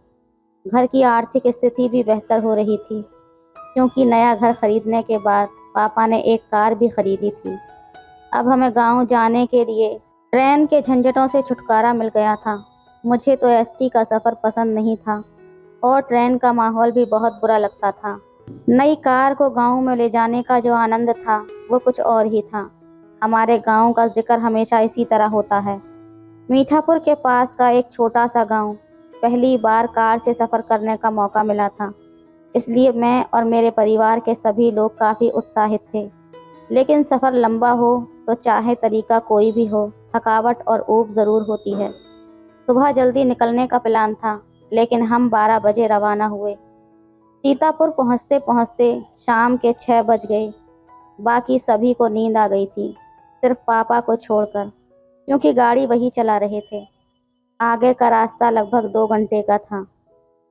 घर की आर्थिक स्थिति भी बेहतर हो रही थी, क्योंकि नया घर खरीदने के बाद पापा ने एक कार भी खरीदी थी। अब हमें गांव जाने के लिए ट्रेन के झंझटों से छुटकारा मिल गया था। मुझे तो एसटी का सफ़र पसंद नहीं था और ट्रेन का माहौल भी बहुत बुरा लगता था। नई कार को गांव में ले जाने का जो आनंद था वो कुछ और ही था। हमारे गांव का जिक्र हमेशा इसी तरह होता है। मीठापुर के पास का एक छोटा सा गांव। पहली बार कार से सफ़र करने का मौका मिला था, इसलिए मैं और मेरे परिवार के सभी लोग काफ़ी उत्साहित थे। लेकिन सफ़र लंबा हो तो चाहे तरीका कोई भी हो, थकावट और ऊब ज़रूर होती है। सुबह जल्दी निकलने का प्लान था, लेकिन हम 12 बजे रवाना हुए। सीतापुर पहुंचते पहुंचते शाम के 6 बज गए। बाकी सभी को नींद आ गई थी, सिर्फ पापा को छोड़कर, क्योंकि गाड़ी वही चला रहे थे। आगे का रास्ता लगभग 2 घंटे का था।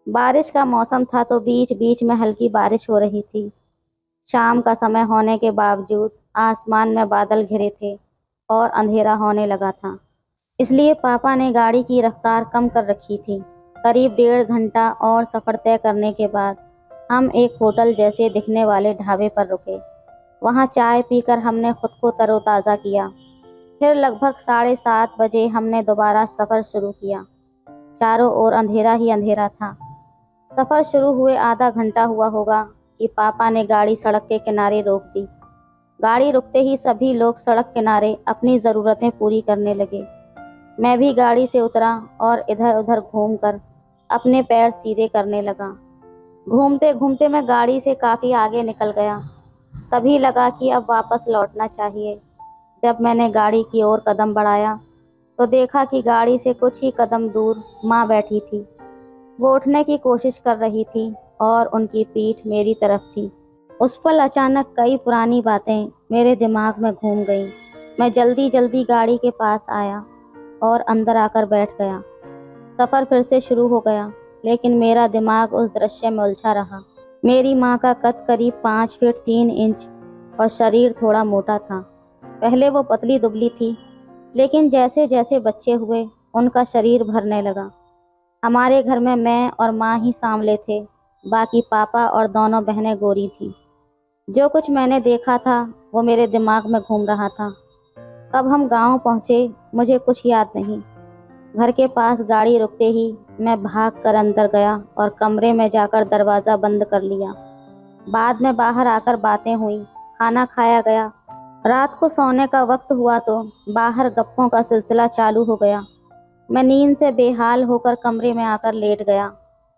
बारिश का मौसम था तो बीच बीच में हल्की बारिश हो रही थी। शाम का समय होने के बावजूद आसमान में बादल घिरे थे और अंधेरा होने लगा था, इसलिए पापा ने गाड़ी की रफ्तार कम कर रखी थी। करीब 1.5 घंटा और सफ़र तय करने के बाद हम एक होटल जैसे दिखने वाले ढाबे पर रुके। वहाँ चाय पीकर हमने खुद को तरोताज़ा किया। फिर लगभग 7:30 बजे हमने दोबारा सफ़र शुरू किया। चारों ओर अंधेरा ही अंधेरा था। सफ़र शुरू हुए आधा घंटा हुआ होगा कि पापा ने गाड़ी सड़क के किनारे रोक दी। गाड़ी रुकते ही सभी लोग सड़क किनारे अपनी ज़रूरतें पूरी करने लगे। मैं भी गाड़ी से उतरा और इधर उधर घूमकर अपने पैर सीधे करने लगा। घूमते घूमते मैं गाड़ी से काफ़ी आगे निकल गया। तभी लगा कि अब वापस लौटना चाहिए। जब मैंने गाड़ी की ओर कदम बढ़ाया तो देखा कि गाड़ी से कुछ ही कदम दूर माँ बैठी थी। वो उठने की कोशिश कर रही थी और उनकी पीठ मेरी तरफ थी। उस पल अचानक कई पुरानी बातें मेरे दिमाग में घूम गईं। मैं जल्दी जल्दी गाड़ी के पास आया और अंदर आकर बैठ गया। सफ़र फिर से शुरू हो गया, लेकिन मेरा दिमाग उस दृश्य में उलझा रहा। मेरी माँ का कद करीब 5 फीट 3 इंच और शरीर थोड़ा मोटा था। पहले वो पतली दुबली थी, लेकिन जैसे जैसे बच्चे हुए उनका शरीर भरने लगा। हमारे घर में मैं और माँ ही सांवले थे, बाकी पापा और दोनों बहनें गोरी थीं। जो कुछ मैंने देखा था वो मेरे दिमाग में घूम रहा था। कब हम गांव पहुँचे मुझे कुछ याद नहीं। घर के पास गाड़ी रुकते ही मैं भाग कर अंदर गया और कमरे में जाकर दरवाज़ा बंद कर लिया। बाद में बाहर आकर बातें हुई, खाना खाया गया। रात को सोने का वक्त हुआ तो बाहर गप्पों का सिलसिला चालू हो गया। मैं नींद से बेहाल होकर कमरे में आकर लेट गया।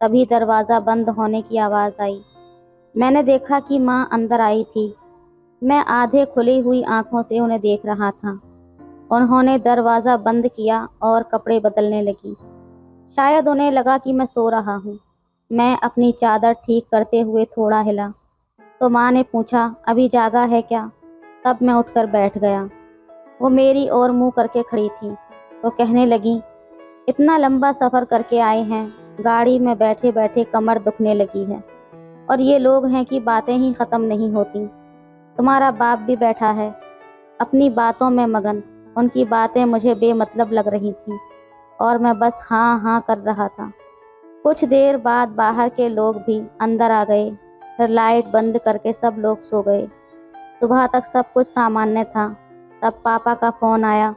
तभी दरवाज़ा बंद होने की आवाज़ आई। मैंने देखा कि माँ अंदर आई थी। मैं आधे खुली हुई आंखों से उन्हें देख रहा था। उन्होंने दरवाज़ा बंद किया और कपड़े बदलने लगी। शायद उन्हें लगा कि मैं सो रहा हूँ। मैं अपनी चादर ठीक करते हुए थोड़ा हिला तो माँ ने पूछा, अभी जागा है क्या? तब मैं उठकर बैठ गया। वो मेरी ओर मुंह करके खड़ी थी। वो कहने लगी, इतना लंबा सफ़र करके आए हैं, गाड़ी में बैठे बैठे कमर दुखने लगी है, और ये लोग हैं कि बातें ही ख़त्म नहीं होती। तुम्हारा बाप भी बैठा है, अपनी बातों में मगन। उनकी बातें मुझे बेमतलब लग रही थी और मैं बस हाँ हाँ कर रहा था। कुछ देर बाद बाहर के लोग भी अंदर आ गए। फिर लाइट बंद करके सब लोग सो गए। सुबह तक सब कुछ सामान्य था। तब पापा का फ़ोन आया।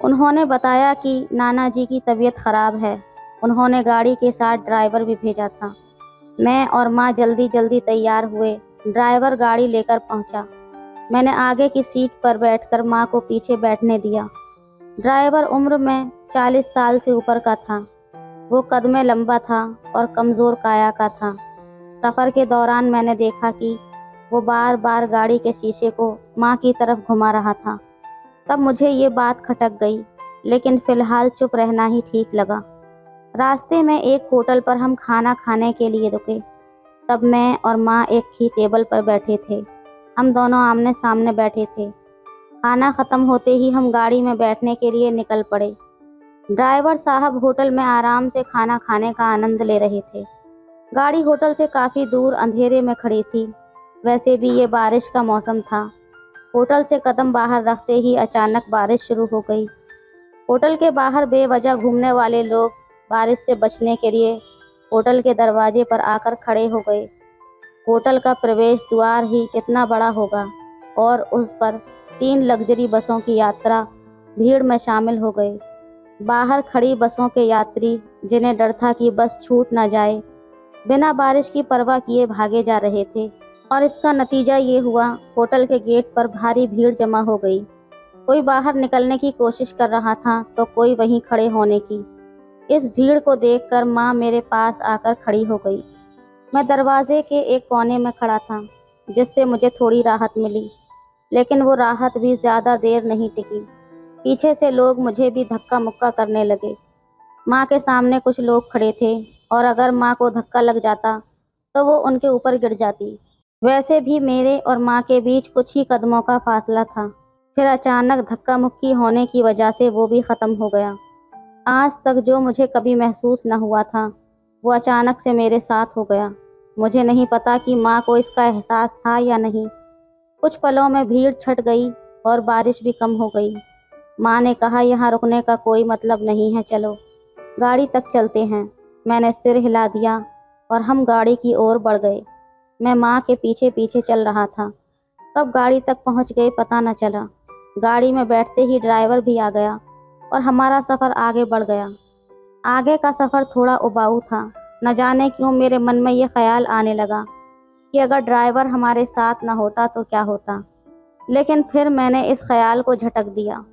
उन्होंने बताया कि नाना जी की तबीयत खराब है। उन्होंने गाड़ी के साथ ड्राइवर भी भेजा था। मैं और माँ जल्दी जल्दी तैयार हुए। ड्राइवर गाड़ी लेकर पहुंचा। मैंने आगे की सीट पर बैठकर माँ को पीछे बैठने दिया। ड्राइवर उम्र में 40 साल से ऊपर का था। वो कद में लंबा था और कमज़ोर काया का था। सफ़र के दौरान मैंने देखा कि वो बार बार गाड़ी के शीशे को माँ की तरफ घुमा रहा था। तब मुझे ये बात खटक गई, लेकिन फ़िलहाल चुप रहना ही ठीक लगा। रास्ते में एक होटल पर हम खाना खाने के लिए रुके। तब मैं और माँ एक ही टेबल पर बैठे थे। हम दोनों आमने सामने बैठे थे। खाना ख़त्म होते ही हम गाड़ी में बैठने के लिए निकल पड़े। ड्राइवर साहब होटल में आराम से खाना खाने का आनंद ले रहे थे। गाड़ी होटल से काफ़ी दूर अंधेरे में खड़ी थी। वैसे भी ये बारिश का मौसम था। होटल से कदम बाहर रखते ही अचानक बारिश शुरू हो गई। होटल के बाहर बेवजह घूमने वाले लोग बारिश से बचने के लिए होटल के दरवाजे पर आकर खड़े हो गए। होटल का प्रवेश द्वार ही कितना बड़ा होगा, और उस पर 3 लग्जरी बसों की यात्रा भीड़ में शामिल हो गए। बाहर खड़ी बसों के यात्री, जिन्हें डर था कि बस छूट न जाए, बिना बारिश की परवाह किए भागे जा रहे थे। और इसका नतीजा ये हुआ, होटल के गेट पर भारी भीड़ जमा हो गई। कोई बाहर निकलने की कोशिश कर रहा था तो कोई वहीं खड़े होने की। इस भीड़ को देखकर माँ मेरे पास आकर खड़ी हो गई। मैं दरवाजे के एक कोने में खड़ा था, जिससे मुझे थोड़ी राहत मिली, लेकिन वो राहत भी ज़्यादा देर नहीं टिकी। पीछे से लोग मुझे भी धक्का मुक्का करने लगे। माँ के सामने कुछ लोग खड़े थे, और अगर माँ को धक्का लग जाता तो वो उनके ऊपर गिर जाती। वैसे भी मेरे और माँ के बीच कुछ ही कदमों का फासला था। फिर अचानक धक्का मुक्की होने की वजह से वो भी ख़त्म हो गया। आज तक जो मुझे कभी महसूस न हुआ था, वो अचानक से मेरे साथ हो गया। मुझे नहीं पता कि माँ को इसका एहसास था या नहीं। कुछ पलों में भीड़ छट गई और बारिश भी कम हो गई। माँ ने कहा, यहाँ रुकने का कोई मतलब नहीं है, चलो गाड़ी तक चलते हैं। मैंने सिर हिला दिया और हम गाड़ी की ओर बढ़ गए। मैं माँ के पीछे पीछे चल रहा था। कब गाड़ी तक पहुँच गए पता न चला। गाड़ी में बैठते ही ड्राइवर भी आ गया और हमारा सफ़र आगे बढ़ गया। आगे का सफ़र थोड़ा उबाऊ था। न जाने क्यों मेरे मन में ये ख्याल आने लगा कि अगर ड्राइवर हमारे साथ न होता तो क्या होता। लेकिन फिर मैंने इस ख्याल को झटक दिया,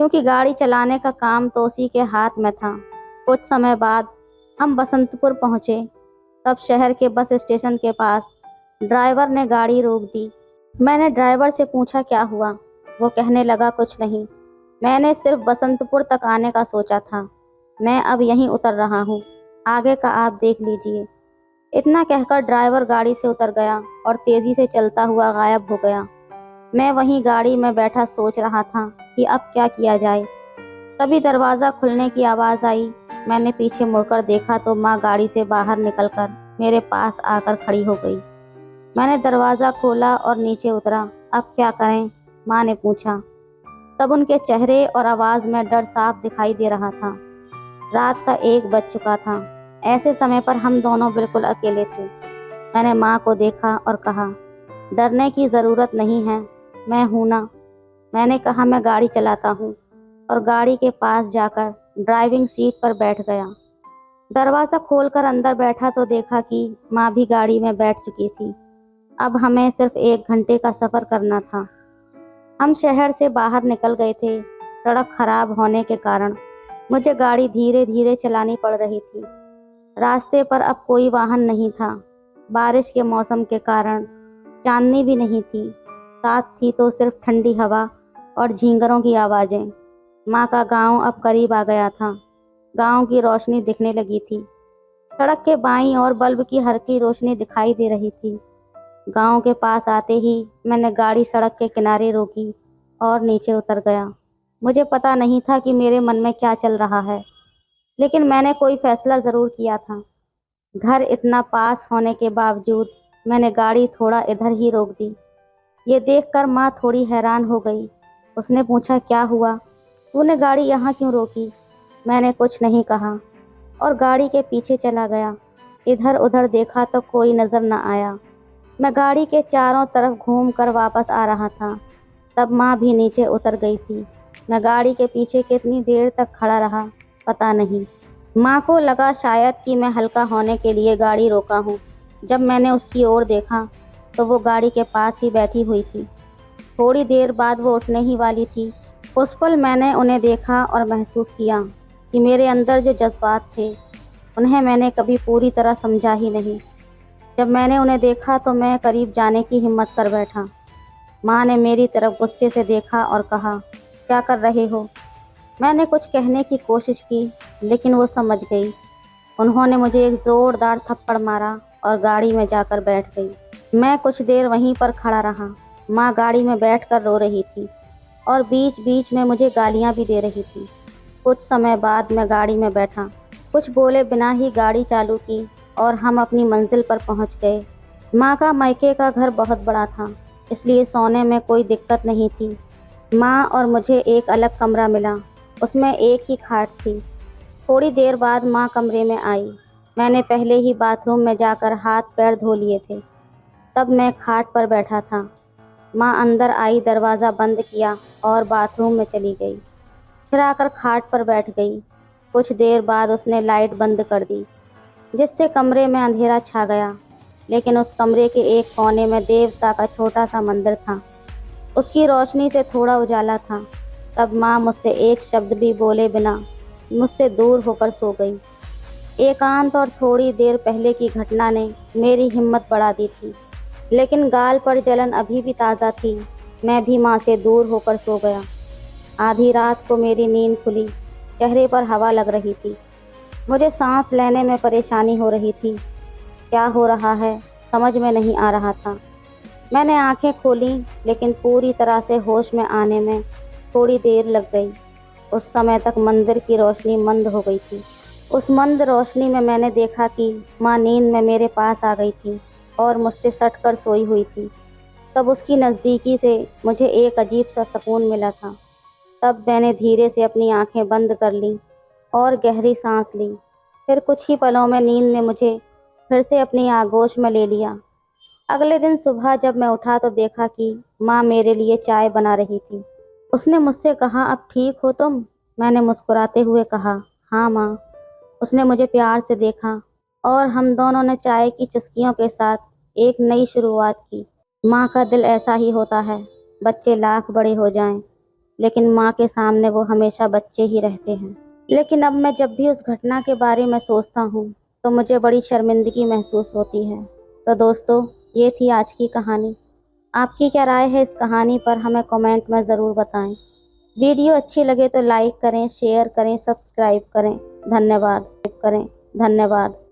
क्योंकि गाड़ी चलाने का काम तो उसी के हाथ में था। कुछ समय बाद हम बसंतपुर पहुँचे। तब शहर के बस स्टेशन के पास ड्राइवर ने गाड़ी रोक दी। मैंने ड्राइवर से पूछा, क्या हुआ? वो कहने लगा, कुछ नहीं, मैंने सिर्फ बसंतपुर तक आने का सोचा था। मैं अब यहीं उतर रहा हूँ, आगे का आप देख लीजिए। इतना कहकर ड्राइवर गाड़ी से उतर गया और तेज़ी से चलता हुआ गायब हो गया। मैं वहीं गाड़ी में बैठा सोच रहा था कि अब क्या किया जाए। तभी दरवाज़ा खुलने की आवाज़ आई। मैंने पीछे मुड़कर देखा तो माँ गाड़ी से बाहर निकलकर मेरे पास आकर खड़ी हो गई। मैंने दरवाज़ा खोला और नीचे उतरा। अब क्या करें? माँ ने पूछा। तब उनके चेहरे और आवाज़ में डर साफ दिखाई दे रहा था। रात का 1 बज चुका था। ऐसे समय पर हम दोनों बिल्कुल अकेले थे। मैंने माँ को देखा और कहा, डरने की ज़रूरत नहीं है, मैं हूँ ना। मैंने कहा, मैं गाड़ी चलाता हूँ, और गाड़ी के पास जाकर ड्राइविंग सीट पर बैठ गया। दरवाज़ा खोलकर अंदर बैठा तो देखा कि माँ भी गाड़ी में बैठ चुकी थी। अब हमें सिर्फ 1 घंटे का सफ़र करना था। हम शहर से बाहर निकल गए थे। सड़क खराब होने के कारण मुझे गाड़ी धीरे धीरे चलानी पड़ रही थी। रास्ते पर अब कोई वाहन नहीं था। बारिश के मौसम के कारण चांदनी भी नहीं थी। साथ थी तो सिर्फ ठंडी हवा और झींगरों की आवाज़ें। माँ का गांव अब करीब आ गया था। गांव की रोशनी दिखने लगी थी। सड़क के बाईं ओर बल्ब की हल्की रोशनी दिखाई दे रही थी। गांव के पास आते ही मैंने गाड़ी सड़क के किनारे रोकी और नीचे उतर गया। मुझे पता नहीं था कि मेरे मन में क्या चल रहा है, लेकिन मैंने कोई फैसला ज़रूर किया था। घर इतना पास होने के बावजूद मैंने गाड़ी थोड़ा इधर ही रोक दी। ये देखकर माँ थोड़ी हैरान हो गई। उसने पूछा, क्या हुआ, तूने गाड़ी यहाँ क्यों रोकी? मैंने कुछ नहीं कहा और गाड़ी के पीछे चला गया। इधर उधर देखा तो कोई नज़र न आया। मैं गाड़ी के चारों तरफ घूम कर वापस आ रहा था। तब माँ भी नीचे उतर गई थी। मैं गाड़ी के पीछे कितनी देर तक खड़ा रहा पता नहीं। माँ को लगा शायद कि मैं हल्का होने के लिए गाड़ी रोका हूँ। जब मैंने उसकी ओर देखा तो वो गाड़ी के पास ही बैठी हुई थी। थोड़ी देर बाद वो उठने ही वाली थी। उस पल मैंने उन्हें देखा और महसूस किया कि मेरे अंदर जो जज्बात थे उन्हें मैंने कभी पूरी तरह समझा ही नहीं। जब मैंने उन्हें देखा तो मैं करीब जाने की हिम्मत कर बैठा। माँ ने मेरी तरफ गुस्से से देखा और कहा, क्या कर रहे हो? मैंने कुछ कहने की कोशिश की, लेकिन वो समझ गई। उन्होंने मुझे एक ज़ोरदार थप्पड़ मारा और गाड़ी में जाकर बैठ गई। मैं कुछ देर वहीं पर खड़ा रहा। माँ गाड़ी में बैठकर रो रही थी और बीच बीच में मुझे गालियाँ भी दे रही थी। कुछ समय बाद मैं गाड़ी में बैठा। कुछ बोले बिना ही गाड़ी चालू की और हम अपनी मंजिल पर पहुंच गए। माँ का मायके का घर बहुत बड़ा था, इसलिए सोने में कोई दिक्कत नहीं थी। माँ और मुझे एक अलग कमरा मिला, उसमें एक ही खाट थी। थोड़ी देर बाद माँ कमरे में आई। मैंने पहले ही बाथरूम में जाकर हाथ पैर धो लिए थे। तब मैं खाट पर बैठा था। माँ अंदर आई, दरवाज़ा बंद किया और बाथरूम में चली गई। फिर आकर खाट पर बैठ गई। कुछ देर बाद उसने लाइट बंद कर दी, जिससे कमरे में अंधेरा छा गया। लेकिन उस कमरे के एक कोने में देवता का छोटा सा मंदिर था। उसकी रोशनी से थोड़ा उजाला था। तब माँ मुझसे एक शब्द भी बोले बिना मुझसे दूर होकर सो गई। एकांत और थोड़ी देर पहले की घटना ने मेरी हिम्मत बढ़ा दी थी, लेकिन गाल पर जलन अभी भी ताज़ा थी। मैं भी माँ से दूर होकर सो गया। आधी रात को मेरी नींद खुली। चेहरे पर हवा लग रही थी। मुझे सांस लेने में परेशानी हो रही थी। क्या हो रहा है समझ में नहीं आ रहा था। मैंने आंखें खोली, लेकिन पूरी तरह से होश में आने में थोड़ी देर लग गई। उस समय तक मंदिर की रोशनी मंद हो गई थी। उस मंद रोशनी में मैंने देखा कि माँ नींद में मेरे पास आ गई थी और मुझसे सटकर सोई हुई थी। तब उसकी नज़दीकी से मुझे एक अजीब सा सुकून मिला था। तब मैंने धीरे से अपनी आंखें बंद कर लीं और गहरी सांस ली। फिर कुछ ही पलों में नींद ने मुझे फिर से अपनी आगोश में ले लिया। अगले दिन सुबह जब मैं उठा तो देखा कि माँ मेरे लिए चाय बना रही थी। उसने मुझसे कहा, अब ठीक हो तुम? मैंने मुस्कुराते हुए कहा, हाँ माँ। उसने मुझे प्यार से देखा और हम दोनों ने चाय की चुस्कियों के साथ एक नई शुरुआत की। माँ का दिल ऐसा ही होता है, बच्चे लाख बड़े हो जाएं, लेकिन माँ के सामने वो हमेशा बच्चे ही रहते हैं। लेकिन अब मैं जब भी उस घटना के बारे में सोचता हूँ तो मुझे बड़ी शर्मिंदगी महसूस होती है। तो दोस्तों, ये थी आज की कहानी। आपकी क्या राय है इस कहानी पर हमें कमेंट में ज़रूर बताएं। वीडियो अच्छी लगे तो लाइक करें, शेयर करें, सब्सक्राइब करें। धन्यवाद।